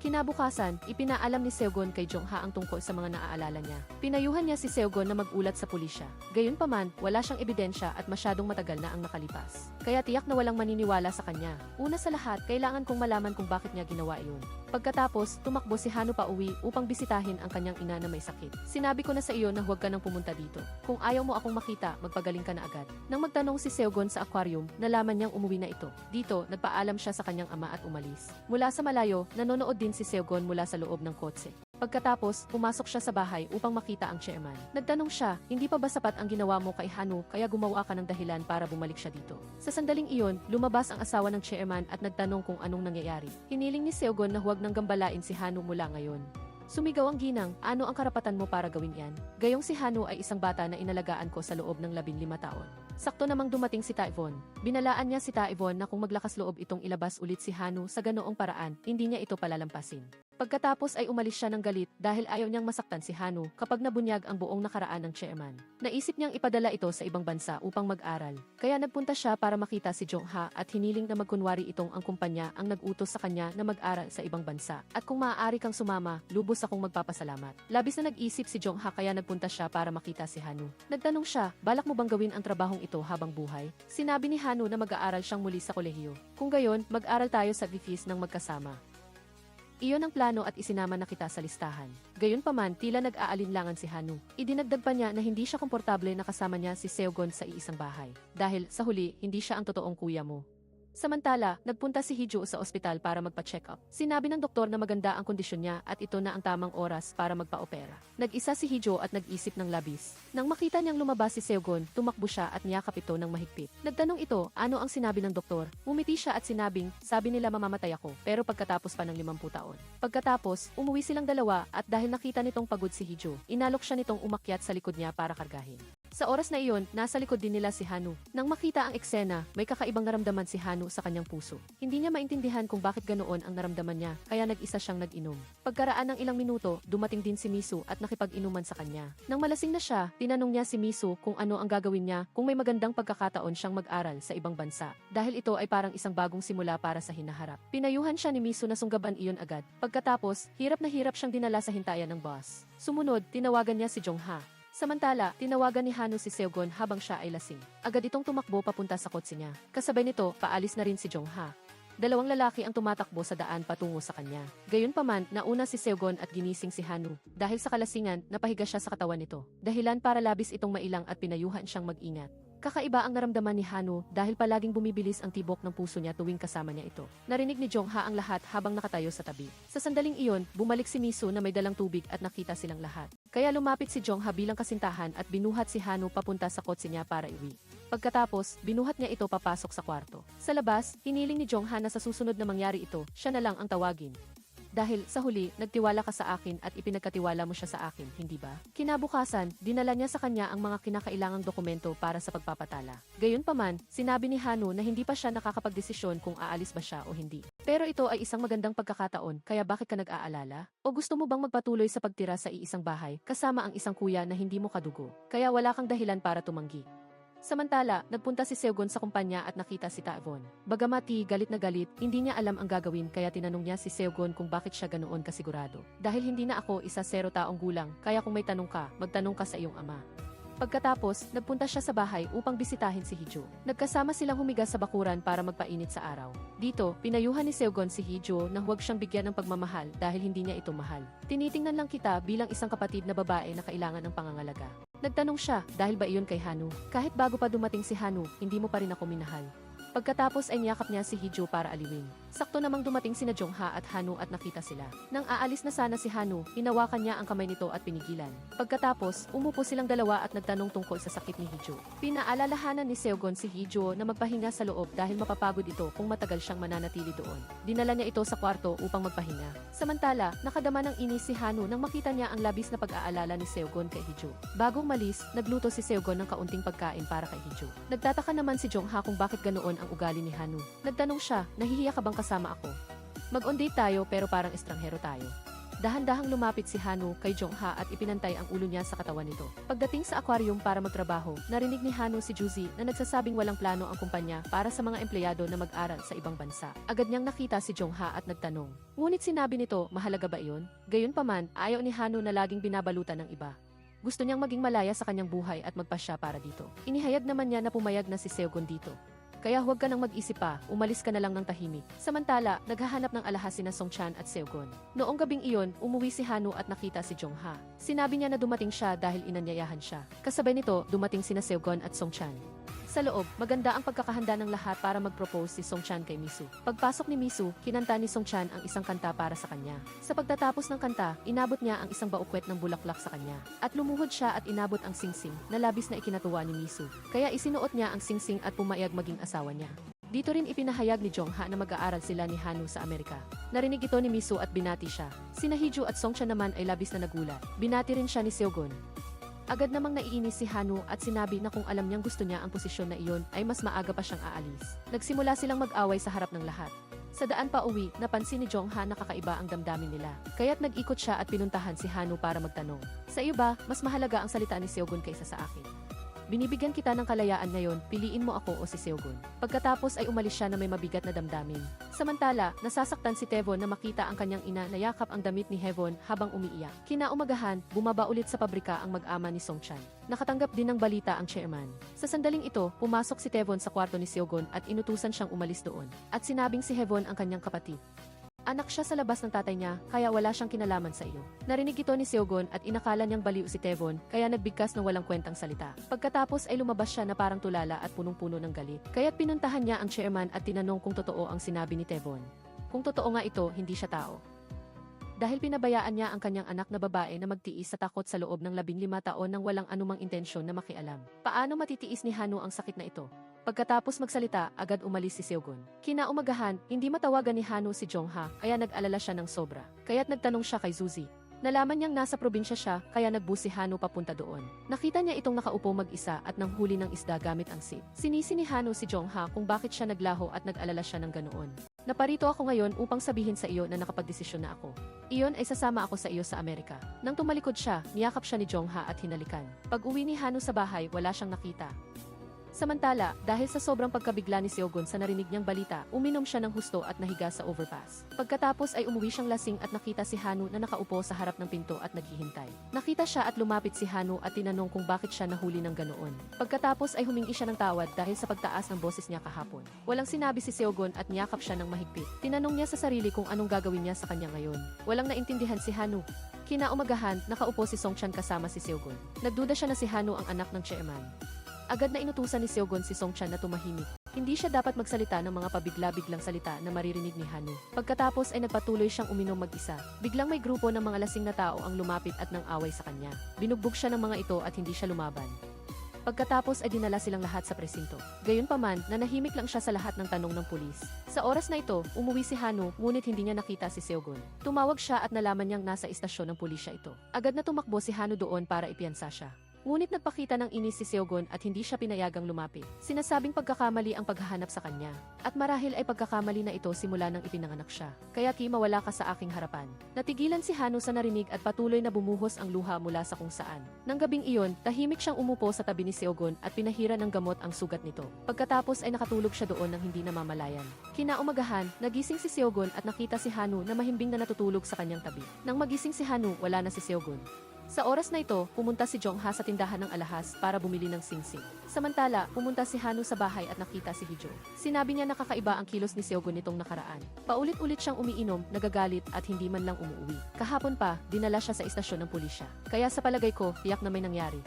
Kinabukasan, ipinaalam ni Seogon kay Jongha ang tungkol sa mga naaalala niya. Pinayuhan niya si Seogon na mag-ulat sa pulisya. Gayunpaman, wala siyang ebidensya at masyadong matagal na ang nakalipas. kaya tiyak na walang maniniwala sa kanya. Una sa lahat, kailangan kong malaman kung bakit niya ginawa iyon. Pagkatapos, tumakbo si Hanu pa uwi upang bisitahin ang kanyang ina na may sakit. Sinabi ko na sa iyo na huwag ka nang pumunta dito. Kung ayaw mo akong makita, magpagaling ka na agad. Nang magtanong si Seogon sa aquarium, nalaman niyang umuwi na ito. Dito, nagpaalam siya sa kanyang ama at umalis. Mula sa malayo, nanonood din si Seogon mula sa loob ng kotse. Pagkatapos, pumasok siya sa bahay upang makita ang chairman. Nagtanong siya, hindi pa ba sapat ang ginawa mo kay Hanu kaya gumawa ka ng dahilan para bumalik siya dito? Sa sandaling iyon, lumabas ang asawa ng chairman at nagtanong kung anong nangyayari. Hiniling ni Seogon na huwag nang gambalain si Hanu mula ngayon. Sumigaw ang ginang, ano ang karapatan mo para gawin yan? Gayong si Hanu ay isang bata na inalagaan ko sa loob ng 15 taon. Sakto namang dumating si Taevon. Binalaan niya si Taevon na kung maglakas loob itong ilabas ulit si Hanu sa ganoong paraan, hindi niya ito palalampasin. Pagkatapos ay umalis siya ng galit dahil ayaw niyang masaktan si Hanu kapag nabunyag ang buong nakaraan ng chairman. Naisip niyang ipadala ito sa ibang bansa upang mag-aral. Kaya nagpunta siya para makita si Jongha at hiniling na magkunwari itong ang kumpanya ang nag-utos sa kanya na mag-aral sa ibang bansa. At kung maaari kang sumama, lubos akong magpapasalamat. Labis na nag-isip si Jongha kaya nagpunta siya para makita si Hanu. Nagtanong siya, balak mo bang gawin ang trabahong ito habang buhay? Sinabi ni Hanu na mag-aaral siyang muli sa kolehiyo. Kung gayon, mag-aral tayo sa VFIS ng magkasama. Iyon ang plano at isinama na kita sa listahan. Gayunpaman, tila nag-aalinlangan si Hanu. Idinagdag pa niya na hindi siya komportable na kasama niya si Seogon sa iisang bahay. Dahil, sa huli, hindi siya ang totoong kuya mo. Samantala, nagpunta si Hee-ju sa ospital para magpa-check up. Sinabi ng doktor na maganda ang kondisyon niya at ito na ang tamang oras para magpa-opera. Nag-isa si Hee-ju at nag-isip ng labis. Nang makita niyang lumabas si Seogon, tumakbo siya at niyakap ito ng mahigpit. Nagtanong ito, ano ang sinabi ng doktor? Umiti siya at sinabing, sabi nila mamamatay ako, pero pagkatapos pa ng 50 taon. Pagkatapos, umuwi silang dalawa at dahil nakita nitong pagod si Hee-ju, inalok siya nitong umakyat sa likod niya para kargahin. Sa oras na iyon, nasa likod din nila si Hanu. Nang makita ang eksena, may kakaibang naramdaman si Hanu sa kanyang puso. Hindi niya maintindihan kung bakit ganoon ang naramdaman niya, kaya nag-isa siyang nag-inom. Pagkaraan ng ilang minuto, dumating din si Misu at nakipag-inuman sa kanya. Nang malasing na siya, tinanong niya si Misu kung ano ang gagawin niya kung may magandang pagkakataon siyang mag-aral sa ibang bansa. Dahil ito ay parang isang bagong simula para sa hinaharap. Pinayuhan siya ni Misu na sunggaban iyon agad. Pagkatapos, hirap na hirap siyang dinala sa hintayan ng boss. Sumunod, tinawagan niya si Jongha. Samantala, tinawagan ni Hanu si Seogon habang siya ay lasing. Agad itong tumakbo papunta sa kotse niya. Kasabay nito, paalis na rin si Jongha. Dalawang lalaki ang tumatakbo sa daan patungo sa kanya. Gayunpaman, nauna si Seogon at ginising si Hanu. Dahil sa kalasingan, napahiga siya sa katawan nito. Dahilan para labis itong mailang at pinayuhan siyang mag-ingat. Kakaiba ang naramdaman ni Hanu dahil palaging bumibilis ang tibok ng puso niya tuwing kasama niya ito. Narinig ni Jongha ang lahat habang nakatayo sa tabi. Sa sandaling iyon, bumalik si Misu na may dalang tubig at nakita silang lahat. Kaya lumapit si Jongha bilang kasintahan at binuhat si Hanu papunta sa kotse niya para iwi. Pagkatapos, binuhat niya ito papasok sa kwarto. Sa labas, hiniling ni Jongha na sa susunod na mangyari ito, siya na lang ang tawagin. Dahil sa huli, nagtiwala ka sa akin at ipinagkatiwala mo siya sa akin, hindi ba? Kinabukasan, dinala niya sa kanya ang mga kinakailangang dokumento para sa pagpapatala. Gayunpaman, sinabi ni Hanu na hindi pa siya nakakapagdesisyon kung aalis ba siya o hindi. Pero ito ay isang magandang pagkakataon, kaya bakit ka nag-aalala? O gusto mo bang magpatuloy sa pagtira sa iisang bahay, kasama ang isang kuya na hindi mo kadugo? Kaya wala kang dahilan para tumanggi. Samantala, nagpunta si Seogon sa kumpanya at nakita si Taevon. Bagamat galit na galit, hindi niya alam ang gagawin kaya tinanong niya si Seogon kung bakit siya ganoon kasigurado. Dahil hindi na ako 0 taong gulang, kaya kung may tanong ka, magtanong ka sa iyong ama. Pagkatapos, nagpunta siya sa bahay upang bisitahin si Hee-ju. Nagkasama silang humiga sa bakuran para magpainit sa araw. Dito, pinayuhan ni Seogon si Hee-ju na huwag siyang bigyan ng pagmamahal dahil hindi niya ito mahal. Tinitingnan lang kita bilang isang kapatid na babae na kailangan ng pangangalaga. Nagtanong siya, dahil ba iyon kay Hanu? Kahit bago pa dumating si Hanu, hindi mo pa rin ako minahal. Pagkatapos ay niyakap niya si Hee-ju para aliwin. Sakto namang dumating sina Jongha at Hanu at nakita sila. Nang aalis na sana si Hanu, hinawakan niya ang kamay nito at pinigilan. Pagkatapos, umupo silang dalawa at nagtanong tungkol sa sakit ni Hee-ju. Pinaalalahanan ni Seogon si Hee-ju na magpahinga sa loob dahil mapapagod ito kung matagal siyang mananatili doon. Dinala niya ito sa kwarto upang magpahinga. Samantala, nakadama ng inis si Hanu nang makita niya ang labis na pag-aalala ni Seogon kay Hee-ju. Bagong malis, nagluto si Seogon ng kaunting pagkain para kay Hee-ju. Nagtataka naman si Jongha kung bakit ganoon ang ugali ni Hanu. Nagtanong siya, nahihiya ka bang kasama ako? Mag-on-date tayo pero parang estranghero tayo. Dahan-dahang lumapit si Hanu kay Jongha at ipinantay ang ulo niya sa katawan nito. Pagdating sa aquarium para magtrabaho, narinig ni Hanu si Juzi na nagsasabing walang plano ang kumpanya para sa mga empleyado na mag-aral sa ibang bansa. Agad niyang nakita si Jongha at nagtanong. Ngunit sinabi nito, mahalaga ba iyon? Gayunpaman, ayaw ni Hanu na laging binabalutan ng iba. Gusto niyang maging malaya sa kanyang buhay at magpasya para dito. Inihayag naman niya na pumayag na si Seogon dito. Kaya huwag ka nang mag-isip pa, umalis ka na lang ng tahimik. Samantala, naghahanap ng alahas sina Songchan at Seogon. Noong gabing iyon, umuwi si Hanu at nakita si Jongha. Sinabi niya na dumating siya dahil inanyayahan siya. Kasabay nito, dumating sina Seogon at Songchan. Sa loob, maganda ang pagkakahanda ng lahat para mag-propose si Songchan kay Misu. Pagpasok ni Misu, kinanta ni Songchan ang isang kanta para sa kanya. Sa pagtatapos ng kanta, inabot niya ang isang baukwet ng bulaklak sa kanya. At lumuhod siya at inabot ang singsing na labis na ikinatuwa ni Misu. Kaya isinuot niya ang singsing at pumayag maging asawa niya. Dito rin ipinahayag ni Jongha na mag-aaral sila ni Hanu sa Amerika. Narinig ito ni Misu at binati siya. Sina Hiju at Songchan naman ay labis na nagulat. Binati rin siya ni Seogon. Agad namang naiinis si Hanu at sinabi na kung alam niyang gusto niya ang posisyon na iyon ay mas maaga pa siyang aalis. Nagsimula silang mag-away sa harap ng lahat. Sa daan pa uwi, napansin ni Jongha na kakaiba ang damdamin nila. Kaya't nag-ikot siya at pinuntahan si Hanu para magtanong. Sa iyo ba, mas mahalaga ang salita ni Seogon kaysa sa akin? Binibigyan kita ng kalayaan ngayon, piliin mo ako o si Seogon. Pagkatapos ay umalis siya na may mabigat na damdamin. Samantala, nasasaktan si Taewon na makita ang kanyang ina na yakap ang damit ni Haewon habang umiiyak. Kinaumagahan, bumaba ulit sa pabrika ang mag-ama ni Songchan. Nakatanggap din ng balita ang chairman. Sa sandaling ito, pumasok si Taewon sa kwarto ni Seogon at inutusan siyang umalis doon. At sinabing si Haewon ang kanyang kapatid. Anak siya sa labas ng tatay niya, kaya wala siyang kinalaman sa iyo. Narinig ito ni Seogon at inakala niyang baliw si Taewon, kaya nagbigkas ng walang kwentang salita. Pagkatapos ay lumabas siya na parang tulala at punong-puno ng galit. Kaya't pinuntahan niya ang chairman at tinanong kung totoo ang sinabi ni Taewon. Kung totoo nga ito, hindi siya tao. Dahil pinabayaan niya ang kanyang anak na babae na magtiis sa takot sa loob ng 15 taon nang walang anumang intensyon na makialam. Paano matitiis ni Hanu ang sakit na ito? Pagkatapos magsalita, agad umalis si Seogon. Kinaumagahan, hindi matawagan ni Hanu si Jongha, kaya nag-alala siya ng sobra. Kaya't nagtanong siya kay Zuzi. Nalaman niyang nasa probinsya siya, kaya nagbus si Hanu papunta doon. Nakita niya itong nakaupo mag-isa at nanghuli ng isda gamit ang sip. Sinisi ni Hanu si Jongha kung bakit siya naglaho at nag-alala siya ng ganoon. Naparito ako ngayon upang sabihin sa iyo na nakapagdesisyon na ako. Iyon ay sasama ako sa iyo sa Amerika. Nang tumalikod siya, niyakap siya ni Jongha at hinalikan. Pag-uwi ni Hanu sa bahay, wala siyang nakita. Samantala, dahil sa sobrang pagkabigla ni Seogon sa narinig niyang balita, uminom siya ng husto at nahiga sa overpass. Pagkatapos ay umuwi siyang lasing at nakita si Hanu na nakaupo sa harap ng pinto at naghihintay. Nakita siya at lumapit si Hanu at tinanong kung bakit siya nahuli ng ganoon. Pagkatapos ay humingi siya ng tawad dahil sa pagtaas ng boses niya kahapon. Walang sinabi si Seogon at niyakap siya ng mahigpit. Tinanong niya sa sarili kung anong gagawin niya sa kanya ngayon. Walang naintindihan si Hanu. Kinaumagahan, nakaupo si Songchan kasama si Seogon. Nagduda siya na si Hanu ang anak ng chairman. Agad na inutusan ni Seogon si Songchan na tumahimik. Hindi siya dapat magsalita ng mga pabigla-biglang salita na maririnig ni Hanu. Pagkatapos ay nagpatuloy siyang uminom mag-isa. Biglang may grupo ng mga lasing na tao ang lumapit at nang away sa kanya. Binugbog siya ng mga ito at hindi siya lumaban. Pagkatapos ay dinala silang lahat sa presinto. Gayunpaman, nanahimik lang siya sa lahat ng tanong ng pulis. Sa oras na ito, umuwi si Hanu, ngunit hindi niya nakita si Seogon. Tumawag siya at nalaman niyang nasa istasyon ng pulisya ito. Agad na tumakbo si Hanu doon para ipiyansa siya. Ngunit nagpakita ng inis si Seogon at hindi siya pinayagang lumapit. Sinasabing pagkakamali ang paghahanap sa kanya. At marahil ay pagkakamali na ito simula nang ipinanganak siya. Kaya mawala ka sa aking harapan. Natigilan si Hanu sa narinig at patuloy na bumuhos ang luha mula sa kung saan. Nang gabing iyon, tahimik siyang umupo sa tabi ni Seogon at pinahira ng gamot ang sugat nito. Pagkatapos ay nakatulog siya doon nang hindi namamalayan. Kinaumagahan, nagising si Seogon at nakita si Hanu na mahimbing na natutulog sa kanyang tabi. Nang magising si Hanu, wala na si Seogon. Sa oras na ito, pumunta si Jongha sa tindahan ng alahas para bumili ng singsing. Samantala, pumunta si Hanu sa bahay at nakita si Hijo. Sinabi niya na kakaiba ang kilos ni Seogon nitong nakaraan. Paulit-ulit siyang umiinom, nagagalit at hindi man lang umuwi. Kahapon pa, dinala siya sa istasyon ng pulisya. Kaya sa palagay ko, tiyak na may nangyari.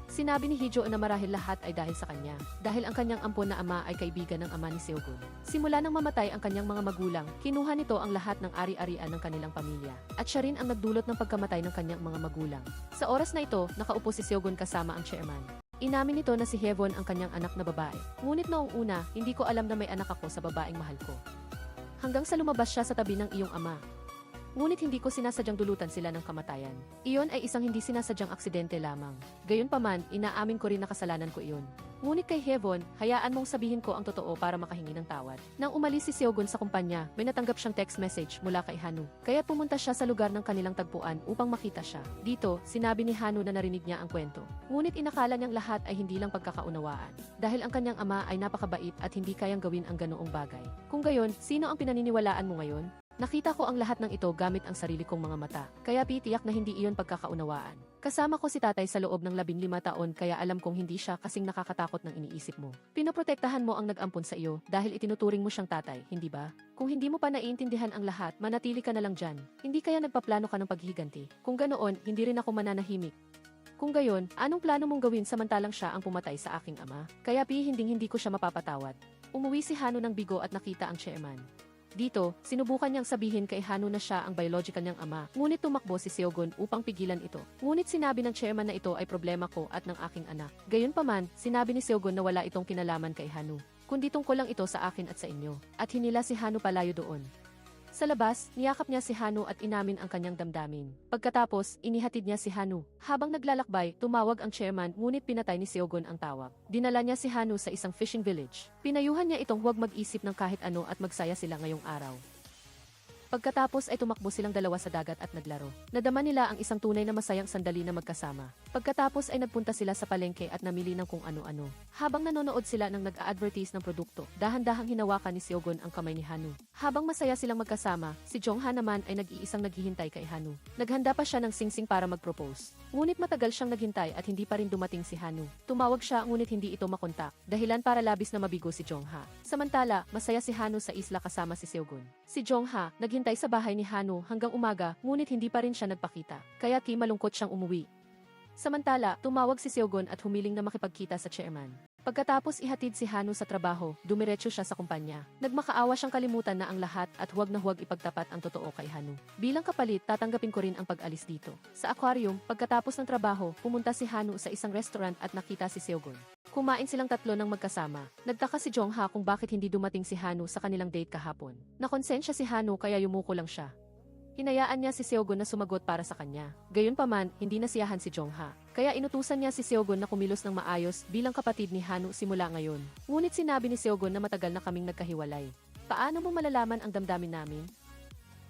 Sinabi ni Hijo na marahil lahat ay dahil sa kanya, dahil ang kanyang ampon na ama ay kaibigan ng ama ni Seogon. Simula nang mamatay ang kanyang mga magulang, kinuha nito ang lahat ng ari-arian ng kanilang pamilya, at siya rin ang nagdulot ng pagkamatay ng kanyang mga magulang. Sa oras na ito, nakaupo si Seogon kasama ang chairman. Inamin nito na si Haewon ang kanyang anak na babae. Ngunit noong una, hindi ko alam na may anak ako sa babaeng mahal ko. Hanggang sa lumabas siya sa tabi ng iyong ama. Ngunit hindi ko sinasadyang dulutan sila ng kamatayan. Iyon ay isang hindi sinasadyang aksidente lamang. Gayunpaman, inaamin ko rin na kasalanan ko iyon. Ngunit kay Haewon, hayaan mong sabihin ko ang totoo para makahingi ng tawad. Nang umalis si Seogon sa kumpanya, may natanggap siyang text message mula kay Hanu. Kaya pumunta siya sa lugar ng kanilang tagpuan upang makita siya. Dito, sinabi ni Hanu na narinig niya ang kwento. Ngunit inakala niyang lahat ay hindi lang pagkakaunawaan. Dahil ang kanyang ama ay napakabait at hindi kayang gawin ang ganoong bagay. Kung gayon, sino ang pinaniniwalaan mo ngayon? Nakita ko ang lahat ng ito gamit ang sarili kong mga mata, kaya tiyak na hindi iyon pagkakaunawaan. Kasama ko si tatay sa loob ng 15 taon kaya alam kong hindi siya kasing nakakatakot ng iniisip mo. Pinoprotektahan mo ang nag-ampon sa iyo dahil itinuturing mo siyang tatay, hindi ba? Kung hindi mo pa naiintindihan ang lahat, manatili ka na lang dyan. Hindi kaya nagpaplano ka ng paghihiganti. Kung ganoon, hindi rin ako mananahimik. Kung gayon, anong plano mong gawin samantalang siya ang pumatay sa aking ama? Kaya hindi ko siya mapapatawad. Umuwi si Hano ng bigo at nakita ang chairman. Dito, sinubukan niyang sabihin kay Hano na siya ang biological niyang ama, ngunit tumakbo si Seogon upang pigilan ito. Ngunit sinabi ng chairman na ito ay problema ko at ng aking anak. Gayunpaman, sinabi ni Seogon na wala itong kinalaman kay Hano, kundi tungkol lang ito sa akin at sa inyo, at hinila si Hano palayo doon. Sa labas, niyakap niya si Hano at inamin ang kanyang damdamin. Pagkatapos, inihatid niya si Hano. Habang naglalakbay, tumawag ang chairman ngunit pinatay ni Seogon ang tawag. Dinala niya si Hano sa isang fishing village. Pinayuhan niya itong huwag mag-isip ng kahit ano at magsaya sila ngayong araw. Pagkatapos ay tumakbo silang dalawa sa dagat at naglaro. Nadama nila ang isang tunay na masayang sandali na magkasama. Pagkatapos ay nagpunta sila sa palengke at namili ng kung ano-ano. Habang nanonood sila ng nag-a-advertise ng produkto, dahan-dahang hinawakan ni Seogon ang kamay ni Hano. Habang masaya silang magkasama, si Jongha naman ay nag-iisang naghihintay kay Hano. Naghanda pa siya ng singsing para mag-propose. Ngunit matagal siyang naghintay at hindi pa rin dumating si Hano. Tumawag siya ngunit hindi ito makontak, dahilan para labis na mabigo si Jongha. Samantala, masaya si Hano sa isla kasama si Seogon. Si Jongha, naghintay sa bahay ni Hano hanggang umaga ngunit hindi pa rin siya nagpakita, kaya malungkot siyang umuwi. Samantala, tumawag si Seogon at humiling na makipagkita sa chairman. Pagkatapos ihatid si Hano sa trabaho, dumiretso siya sa kumpanya. Nagmakaawa siyang kalimutan na ang lahat at huwag na huwag ipagtapat ang totoo kay Hano. Bilang kapalit, tatanggapin ko rin ang pag-alis dito. Sa aquarium, pagkatapos ng trabaho, pumunta si Hano sa isang restaurant at nakita si Seogon. Kumain silang tatlo ng magkasama. Nagtaka si Jongha kung bakit hindi dumating si Hano sa kanilang date kahapon. Nakonsensya si Hano kaya yumuko lang siya. Hinayaan niya si Seogon na sumagot para sa kanya. Gayunpaman, hindi nasiyahan si Jongha. Kaya inutusan niya si Seogon na kumilos ng maayos bilang kapatid ni Hano simula ngayon. Ngunit sinabi ni Seogon na matagal na kaming nagkahiwalay. Paano mo malalaman ang damdamin namin?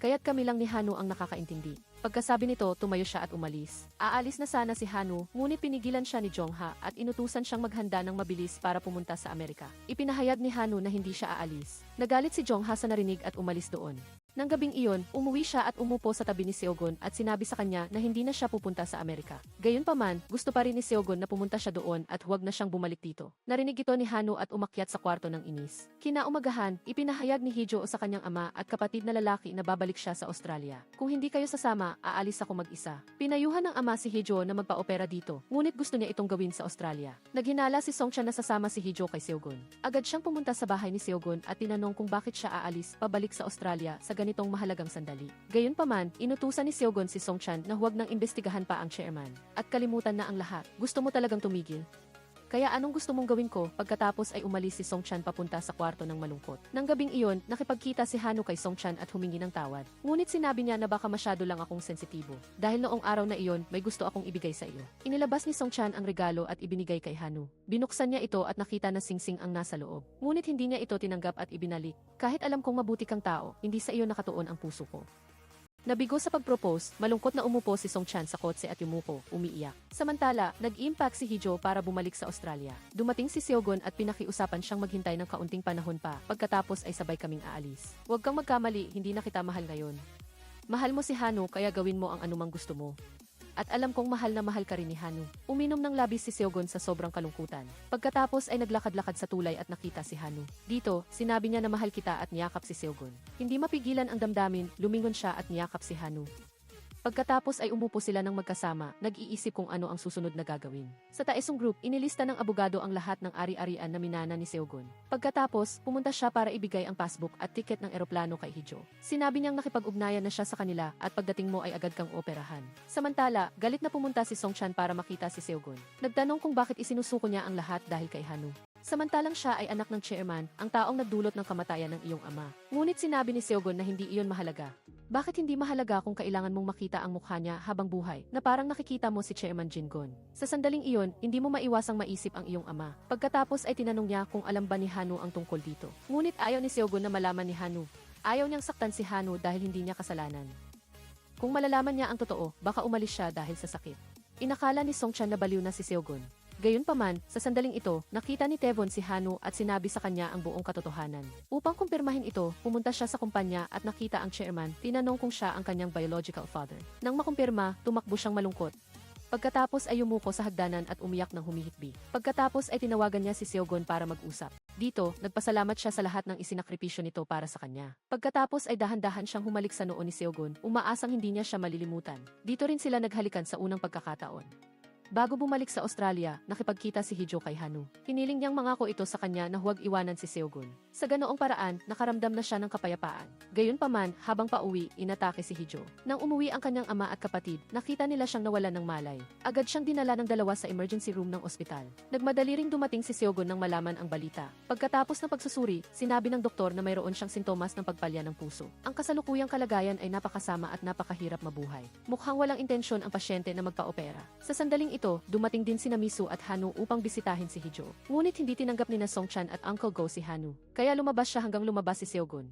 Kaya't kami lang ni Hano ang nakakaintindi. Pagkasabi nito, tumayo siya at umalis. Aalis na sana si Hano, ngunit pinigilan siya ni Jongha at inutusan siyang maghanda ng mabilis para pumunta sa Amerika. Ipinahayag ni Hano na hindi siya aalis. Nagalit si Jongha sa narinig at umalis doon. Nang gabing iyon, umuwi siya at umupo sa tabi ni Seogon at sinabi sa kanya na hindi na siya pupunta sa Amerika. Gayunpaman, gusto pa rin ni Seogon na pumunta siya doon at huwag na siyang bumalik dito. Narinig ito ni Hano at umakyat sa kwarto ng inis. Kinaumagahan, ipinahayag ni Hijo sa kanyang ama at kapatid na lalaki na babalik siya sa Australia. Kung hindi kayo sasama, aalis ako mag-isa. Pinayuhan ng ama si Hijo na magpa-opera dito, ngunit gusto niya itong gawin sa Australia. Naghinala si Songchan na sasama si Hijo kay Seogon. Agad siyang pumunta sa bahay ni Seogon at tinanong kung bakit siya aalis pabalik sa Australia sa ganitong mahalagang sandali. Gayunpaman, inutusan ni Seogon si Songchan na huwag nang imbestigahan pa ang chairman. At kalimutan na ang lahat. Gusto mo talagang tumigil? Kaya anong gusto mong gawin ko? Pagkatapos ay umalis si Songchan papunta sa kwarto ng malungkot. Nang gabing iyon, nakipagkita si Hano kay Songchan at humingi ng tawad. Ngunit sinabi niya na baka masyado lang akong sensitibo. Dahil noong araw na iyon, may gusto akong ibigay sa iyo. Inilabas ni Songchan ang regalo at ibinigay kay Hano. Binuksan niya ito at nakita na singsing ang nasa loob. Ngunit hindi niya ito tinanggap at ibinalik. Kahit alam kong mabuti kang tao, hindi sa iyo nakatuon ang puso ko. Nabigo sa pag-propose, malungkot na umupo si Songchan sa kotse at yumuko, umiiyak. Samantala, nag-impact si Hijo para bumalik sa Australia. Dumating si Seogon at pinakiusapan siyang maghintay ng kaunting panahon pa, pagkatapos ay sabay kaming aalis. Huwag kang magkamali, hindi na kita mahal ngayon. Mahal mo si Hano kaya gawin mo ang anumang gusto mo. At alam kong mahal na mahal ka rin ni Hano. Uminom ng labis si Seogon sa sobrang kalungkutan. Pagkatapos ay naglakad-lakad sa tulay at nakita si Hano. Dito, sinabi niya na mahal kita at niyakap si Seogon. Hindi mapigilan ang damdamin, lumingon siya at niyakap si Hano. Pagkatapos ay umupo sila ng magkasama, nag-iisip kung ano ang susunod na gagawin. Sa Taesung Group, inilista ng abogado ang lahat ng ari-arian na minana ni Seogon. Pagkatapos, pumunta siya para ibigay ang passbook at tiket ng eroplano kay Hijo. Sinabi niyang nakipag-ugnayan na siya sa kanila at pagdating mo ay agad kang operahan. Samantala, galit na pumunta si Songchan para makita si Seogon. Nagtanong kung bakit isinusuko niya ang lahat dahil kay Hano. Samantalang siya ay anak ng chairman, ang taong nagdulot ng kamatayan ng iyong ama. Ngunit sinabi ni Seogon na hindi iyon mahalaga. Bakit hindi mahalaga kung kailangan mong makita ang mukha niya habang buhay, na parang nakikita mo si Chairman Jingon? Sa sandaling iyon, hindi mo maiwasang maisip ang iyong ama. Pagkatapos ay tinanong niya kung alam ba ni Hano ang tungkol dito. Ngunit ayaw ni Seogon na malaman ni Hano. Ayaw niyang saktan si Hano dahil hindi niya kasalanan. Kung malalaman niya ang totoo, baka umalis siya dahil sa sakit. Inakala ni Songchan na baliw na si Seogon. Gayunpaman, sa sandaling ito, nakita ni Tevon si Hanu at sinabi sa kanya ang buong katotohanan. Upang kumpirmahin ito, pumunta siya sa kumpanya at nakita ang chairman, tinanong kung siya ang kanyang biological father. Nang makumpirma, tumakbo siyang malungkot. Pagkatapos ay yumuko sa hagdanan at umiyak ng humihikbi. Pagkatapos ay tinawagan niya si Seogon para mag-usap. Dito, nagpasalamat siya sa lahat ng isinakripisyo nito para sa kanya. Pagkatapos ay dahan-dahan siyang humalik sa noo ni Seogon, umaasang hindi niya siya malilimutan. Dito rin sila naghalikan sa unang pagkakataon. Bago bumalik sa Australia, nakipagkita si Hijo kay Hanu. Hiniling niyang mangako ito sa kanya na huwag iwanan si Seogon. Sa ganoong paraan, nakaramdam na siya ng kapayapaan. Gayunpaman, habang pauwi, inatake si Hijo. Nang umuwi ang kanyang ama at kapatid, nakita nila siyang nawalan ng malay. Agad siyang dinala ng dalawa sa emergency room ng ospital. Nagmadali ring dumating si Seogon nang malaman ang balita. Pagkatapos ng pagsusuri, sinabi ng doktor na mayroon siyang sintomas ng pagpalya ng puso. Ang kasalukuyang kalagayan ay napakasama at napakahirap mabuhay. Mukhang walang intensyon ang pasyente na magpa-opera. Sa sandaling ito, dumating din sina Misu at Hanu upang bisitahin si Hijo. Ngunit hindi tinanggap ni na Songchan at Uncle Go si Hanu. Kaya lumabas siya hanggang lumabas si Seogon.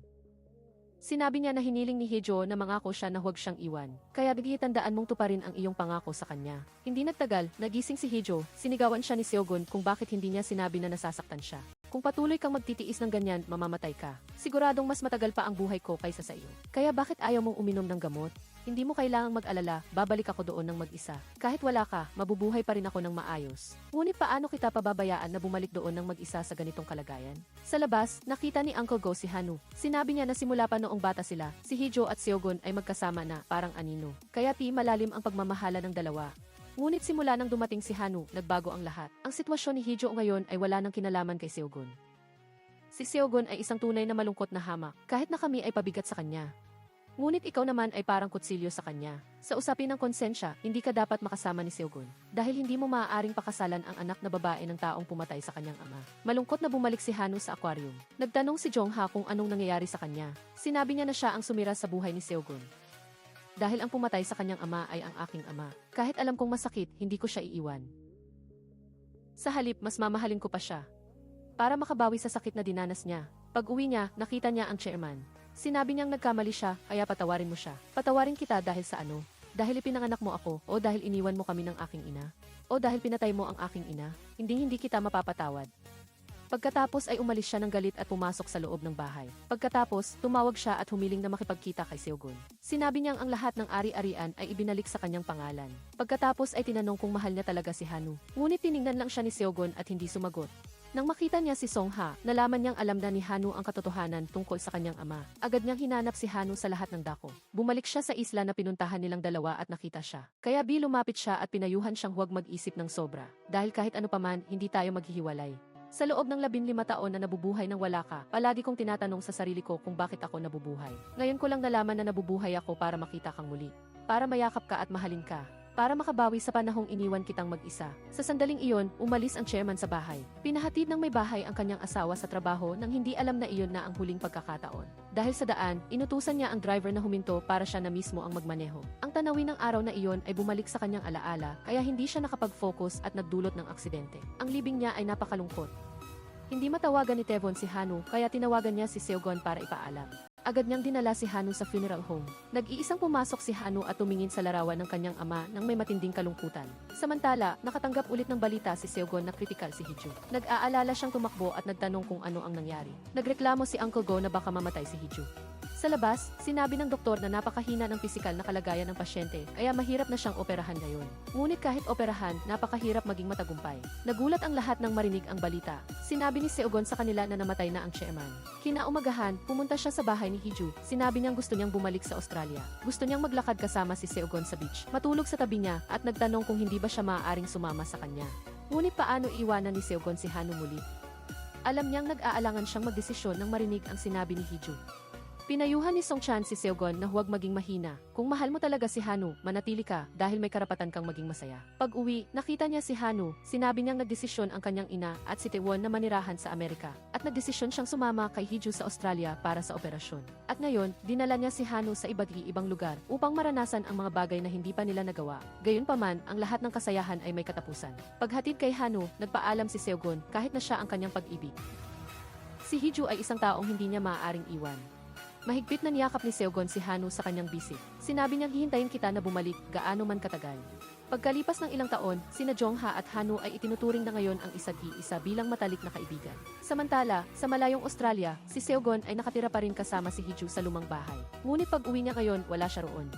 Sinabi niya na hiniling ni Hijo na mangako siya na huwag siyang iwan. Kaya tandaan mong tuparin ang iyong pangako sa kanya. Hindi nagtagal, nagising si Hijo, sinigawan siya ni Seogon kung bakit hindi niya sinabi na nasasaktan siya. Kung patuloy kang magtitiis ng ganyan, mamamatay ka. Siguradong mas matagal pa ang buhay ko kaysa sa iyo. Kaya bakit ayaw mong uminom ng gamot? Hindi mo kailangang mag-alala, babalik ako doon ng mag-isa. Kahit wala ka, mabubuhay pa rin ako ng maayos. Ngunit paano kita pababayaan na bumalik doon ng mag-isa sa ganitong kalagayan? Sa labas, nakita ni Uncle Go si Hanu. Sinabi niya na simula pa noong bata sila, si Hijo at Seogon ay magkasama na, parang anino. Kaya malalim ang pagmamahala ng dalawa. Ngunit simula nang dumating si Hanu, nagbago ang lahat. Ang sitwasyon ni Hijo ngayon ay wala nang kinalaman kay Seogon. Si Seogon ay isang tunay na malungkot na hamak, kahit na kami ay pabigat sa kanya. Ngunit ikaw naman ay parang kutsilyo sa kanya. Sa usapin ng konsensya, hindi ka dapat makasama ni Seogon. Dahil hindi mo maaaring pakasalan ang anak na babae ng taong pumatay sa kanyang ama. Malungkot na bumalik si Hanu sa aquarium. Nagtanong si Jongha kung anong nangyayari sa kanya. Sinabi niya na siya ang sumira sa buhay ni Seogon. Dahil ang pumatay sa kanyang ama ay ang aking ama. Kahit alam kong masakit, hindi ko siya iiwan. Sa halip, mas mamahalin ko pa siya. Para makabawi sa sakit na dinanas niya. Pag-uwi niya, nakita niya ang chairman. Sinabi niyang nagkamali siya, kaya patawarin mo siya. Patawarin kita dahil sa ano? Dahil ipinanganak mo ako, o dahil iniwan mo kami ng aking ina? O dahil pinatay mo ang aking ina? Hindi kita mapapatawad. Pagkatapos ay umalis siya ng galit at pumasok sa loob ng bahay. Pagkatapos, tumawag siya at humiling na makipagkita kay Seogon. Sinabi niyang ang lahat ng ari-arian ay ibinalik sa kanyang pangalan. Pagkatapos ay tinanong kung mahal niya talaga si Hanu. Ngunit tiningnan lang siya ni Seogon at hindi sumagot. Nang makita niya si Songha, nalaman niyang alam na ni Hanu ang katotohanan tungkol sa kanyang ama. Agad niyang hinanap si Hanu sa lahat ng dako. Bumalik siya sa isla na pinuntahan nilang dalawa at nakita siya. Kaya lumapit siya at pinayuhan siyang huwag mag-isip ng sobra. Dahil kahit ano paman, hindi tayo maghihiwalay. Sa loob ng 15 taon na nabubuhay ng wala ka, palagi kong tinatanong sa sarili ko kung bakit ako nabubuhay. Ngayon ko lang nalaman na nabubuhay ako para makita kang muli. Para mayakap ka at mahalin ka. Para makabawi sa panahong iniwan kitang mag-isa. Sa sandaling iyon, umalis ang chairman sa bahay. Pinahatid ng may bahay ang kanyang asawa sa trabaho nang hindi alam na iyon na ang huling pagkakataon. Dahil sa daan, inutusan niya ang driver na huminto para siya na mismo ang magmaneho. Ang tanawin ng araw na iyon ay bumalik sa kanyang alaala, kaya hindi siya nakapag-focus at nagdulot ng aksidente. Ang libing niya ay napakalungkot. Hindi matawagan ni Tevon si Hanu, kaya tinawagan niya si Seogon para ipaalam. Agad niyang dinala si Hanu sa funeral home. Nag-iisang pumasok si Hanu at tumingin sa larawan ng kanyang ama nang may matinding kalungkutan. Samantala, nakatanggap ulit ng balita si Seogon na kritikal si Hijo. Nag-aalala siyang tumakbo at nagtanong kung ano ang nangyari. Nagreklamo si Uncle Go na baka mamatay si Hijo. Sa labas, sinabi ng doktor na napakahina ng pisikal na kalagayan ng pasyente, kaya mahirap na siyang operahan ngayon. Ngunit kahit operahan, napakahirap maging matagumpay. Nagulat ang lahat nang marinig ang balita. Sinabi ni Seogon sa kanila na namatay na ang chairman. Kinaumagahan, pumunta siya sa bahay ni Hijo. Sinabi niyang gusto niyang bumalik sa Australia. Gusto niyang maglakad kasama si Seogon sa beach. Matulog sa tabi niya at nagtanong kung hindi ba siya maaaring sumama sa kanya. Ngunit paano iwanan ni Seogon si Hanu muli? Alam niyang nag-aalangan siyang magdesisyon nang marinig ang sinabi ni Hijo. Pinayuhan ni Songchan si Seogon na huwag maging mahina. Kung mahal mo talaga si Hanu, manatili ka dahil may karapatan kang maging masaya. Pag-uwi, nakita niya si Hanu. Sinabi niyang nagdesisyon ang kanyang ina at si Taewon na manirahan sa Amerika. At nagdesisyon siyang sumama kay Hijo sa Australia para sa operasyon. At ngayon, dinala niya si Hanu sa iba't ibang lugar upang maranasan ang mga bagay na hindi pa nila nagawa. Gayunpaman, ang lahat ng kasayahan ay may katapusan. Paghatid kay Hanu, nagpaalam si Seogon kahit na siya ang kanyang pag-ibig. Si Hijo ay isang taong hindi niya maaaring iwan. Mahigpit na niyakap ni Seogon si Hanu sa kanyang bisig. Sinabi niyang hihintayin kita na bumalik gaano man katagal. Pagkalipas ng ilang taon, sina Jongha at Hanu ay itinuturing na ngayon ang isa't isa bilang matalik na kaibigan. Samantala, sa malayong Australia, si Seogon ay nakatira pa rin kasama si Hiju sa lumang bahay. Ngunit pag-uwi niya ngayon, wala siya roon.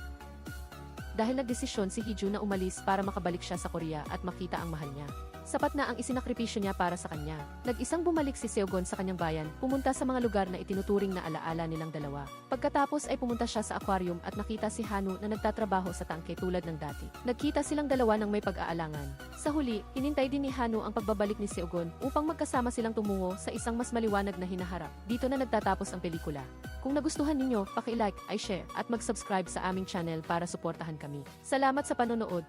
Dahil nagdesisyon si Hiju na umalis para makabalik siya sa Korea at makita ang mahal niya. Sapat na ang isinakripisyo niya para sa kanya. Nag-isang bumalik si Seogon sa kanyang bayan, pumunta sa mga lugar na itinuturing na alaala nilang dalawa. Pagkatapos ay pumunta siya sa aquarium at nakita si Hanu na nagtatrabaho sa tangke tulad ng dati. Nagkita silang dalawa ng may pag-aalangan. Sa huli, hinintay din ni Hanu ang pagbabalik ni Seogon upang magkasama silang tumungo sa isang mas maliwanag na hinaharap. Dito na nagtatapos ang pelikula. Kung nagustuhan ninyo, paki-like, i-share at mag-subscribe sa aming channel para suportahan kami. Salamat sa panonood.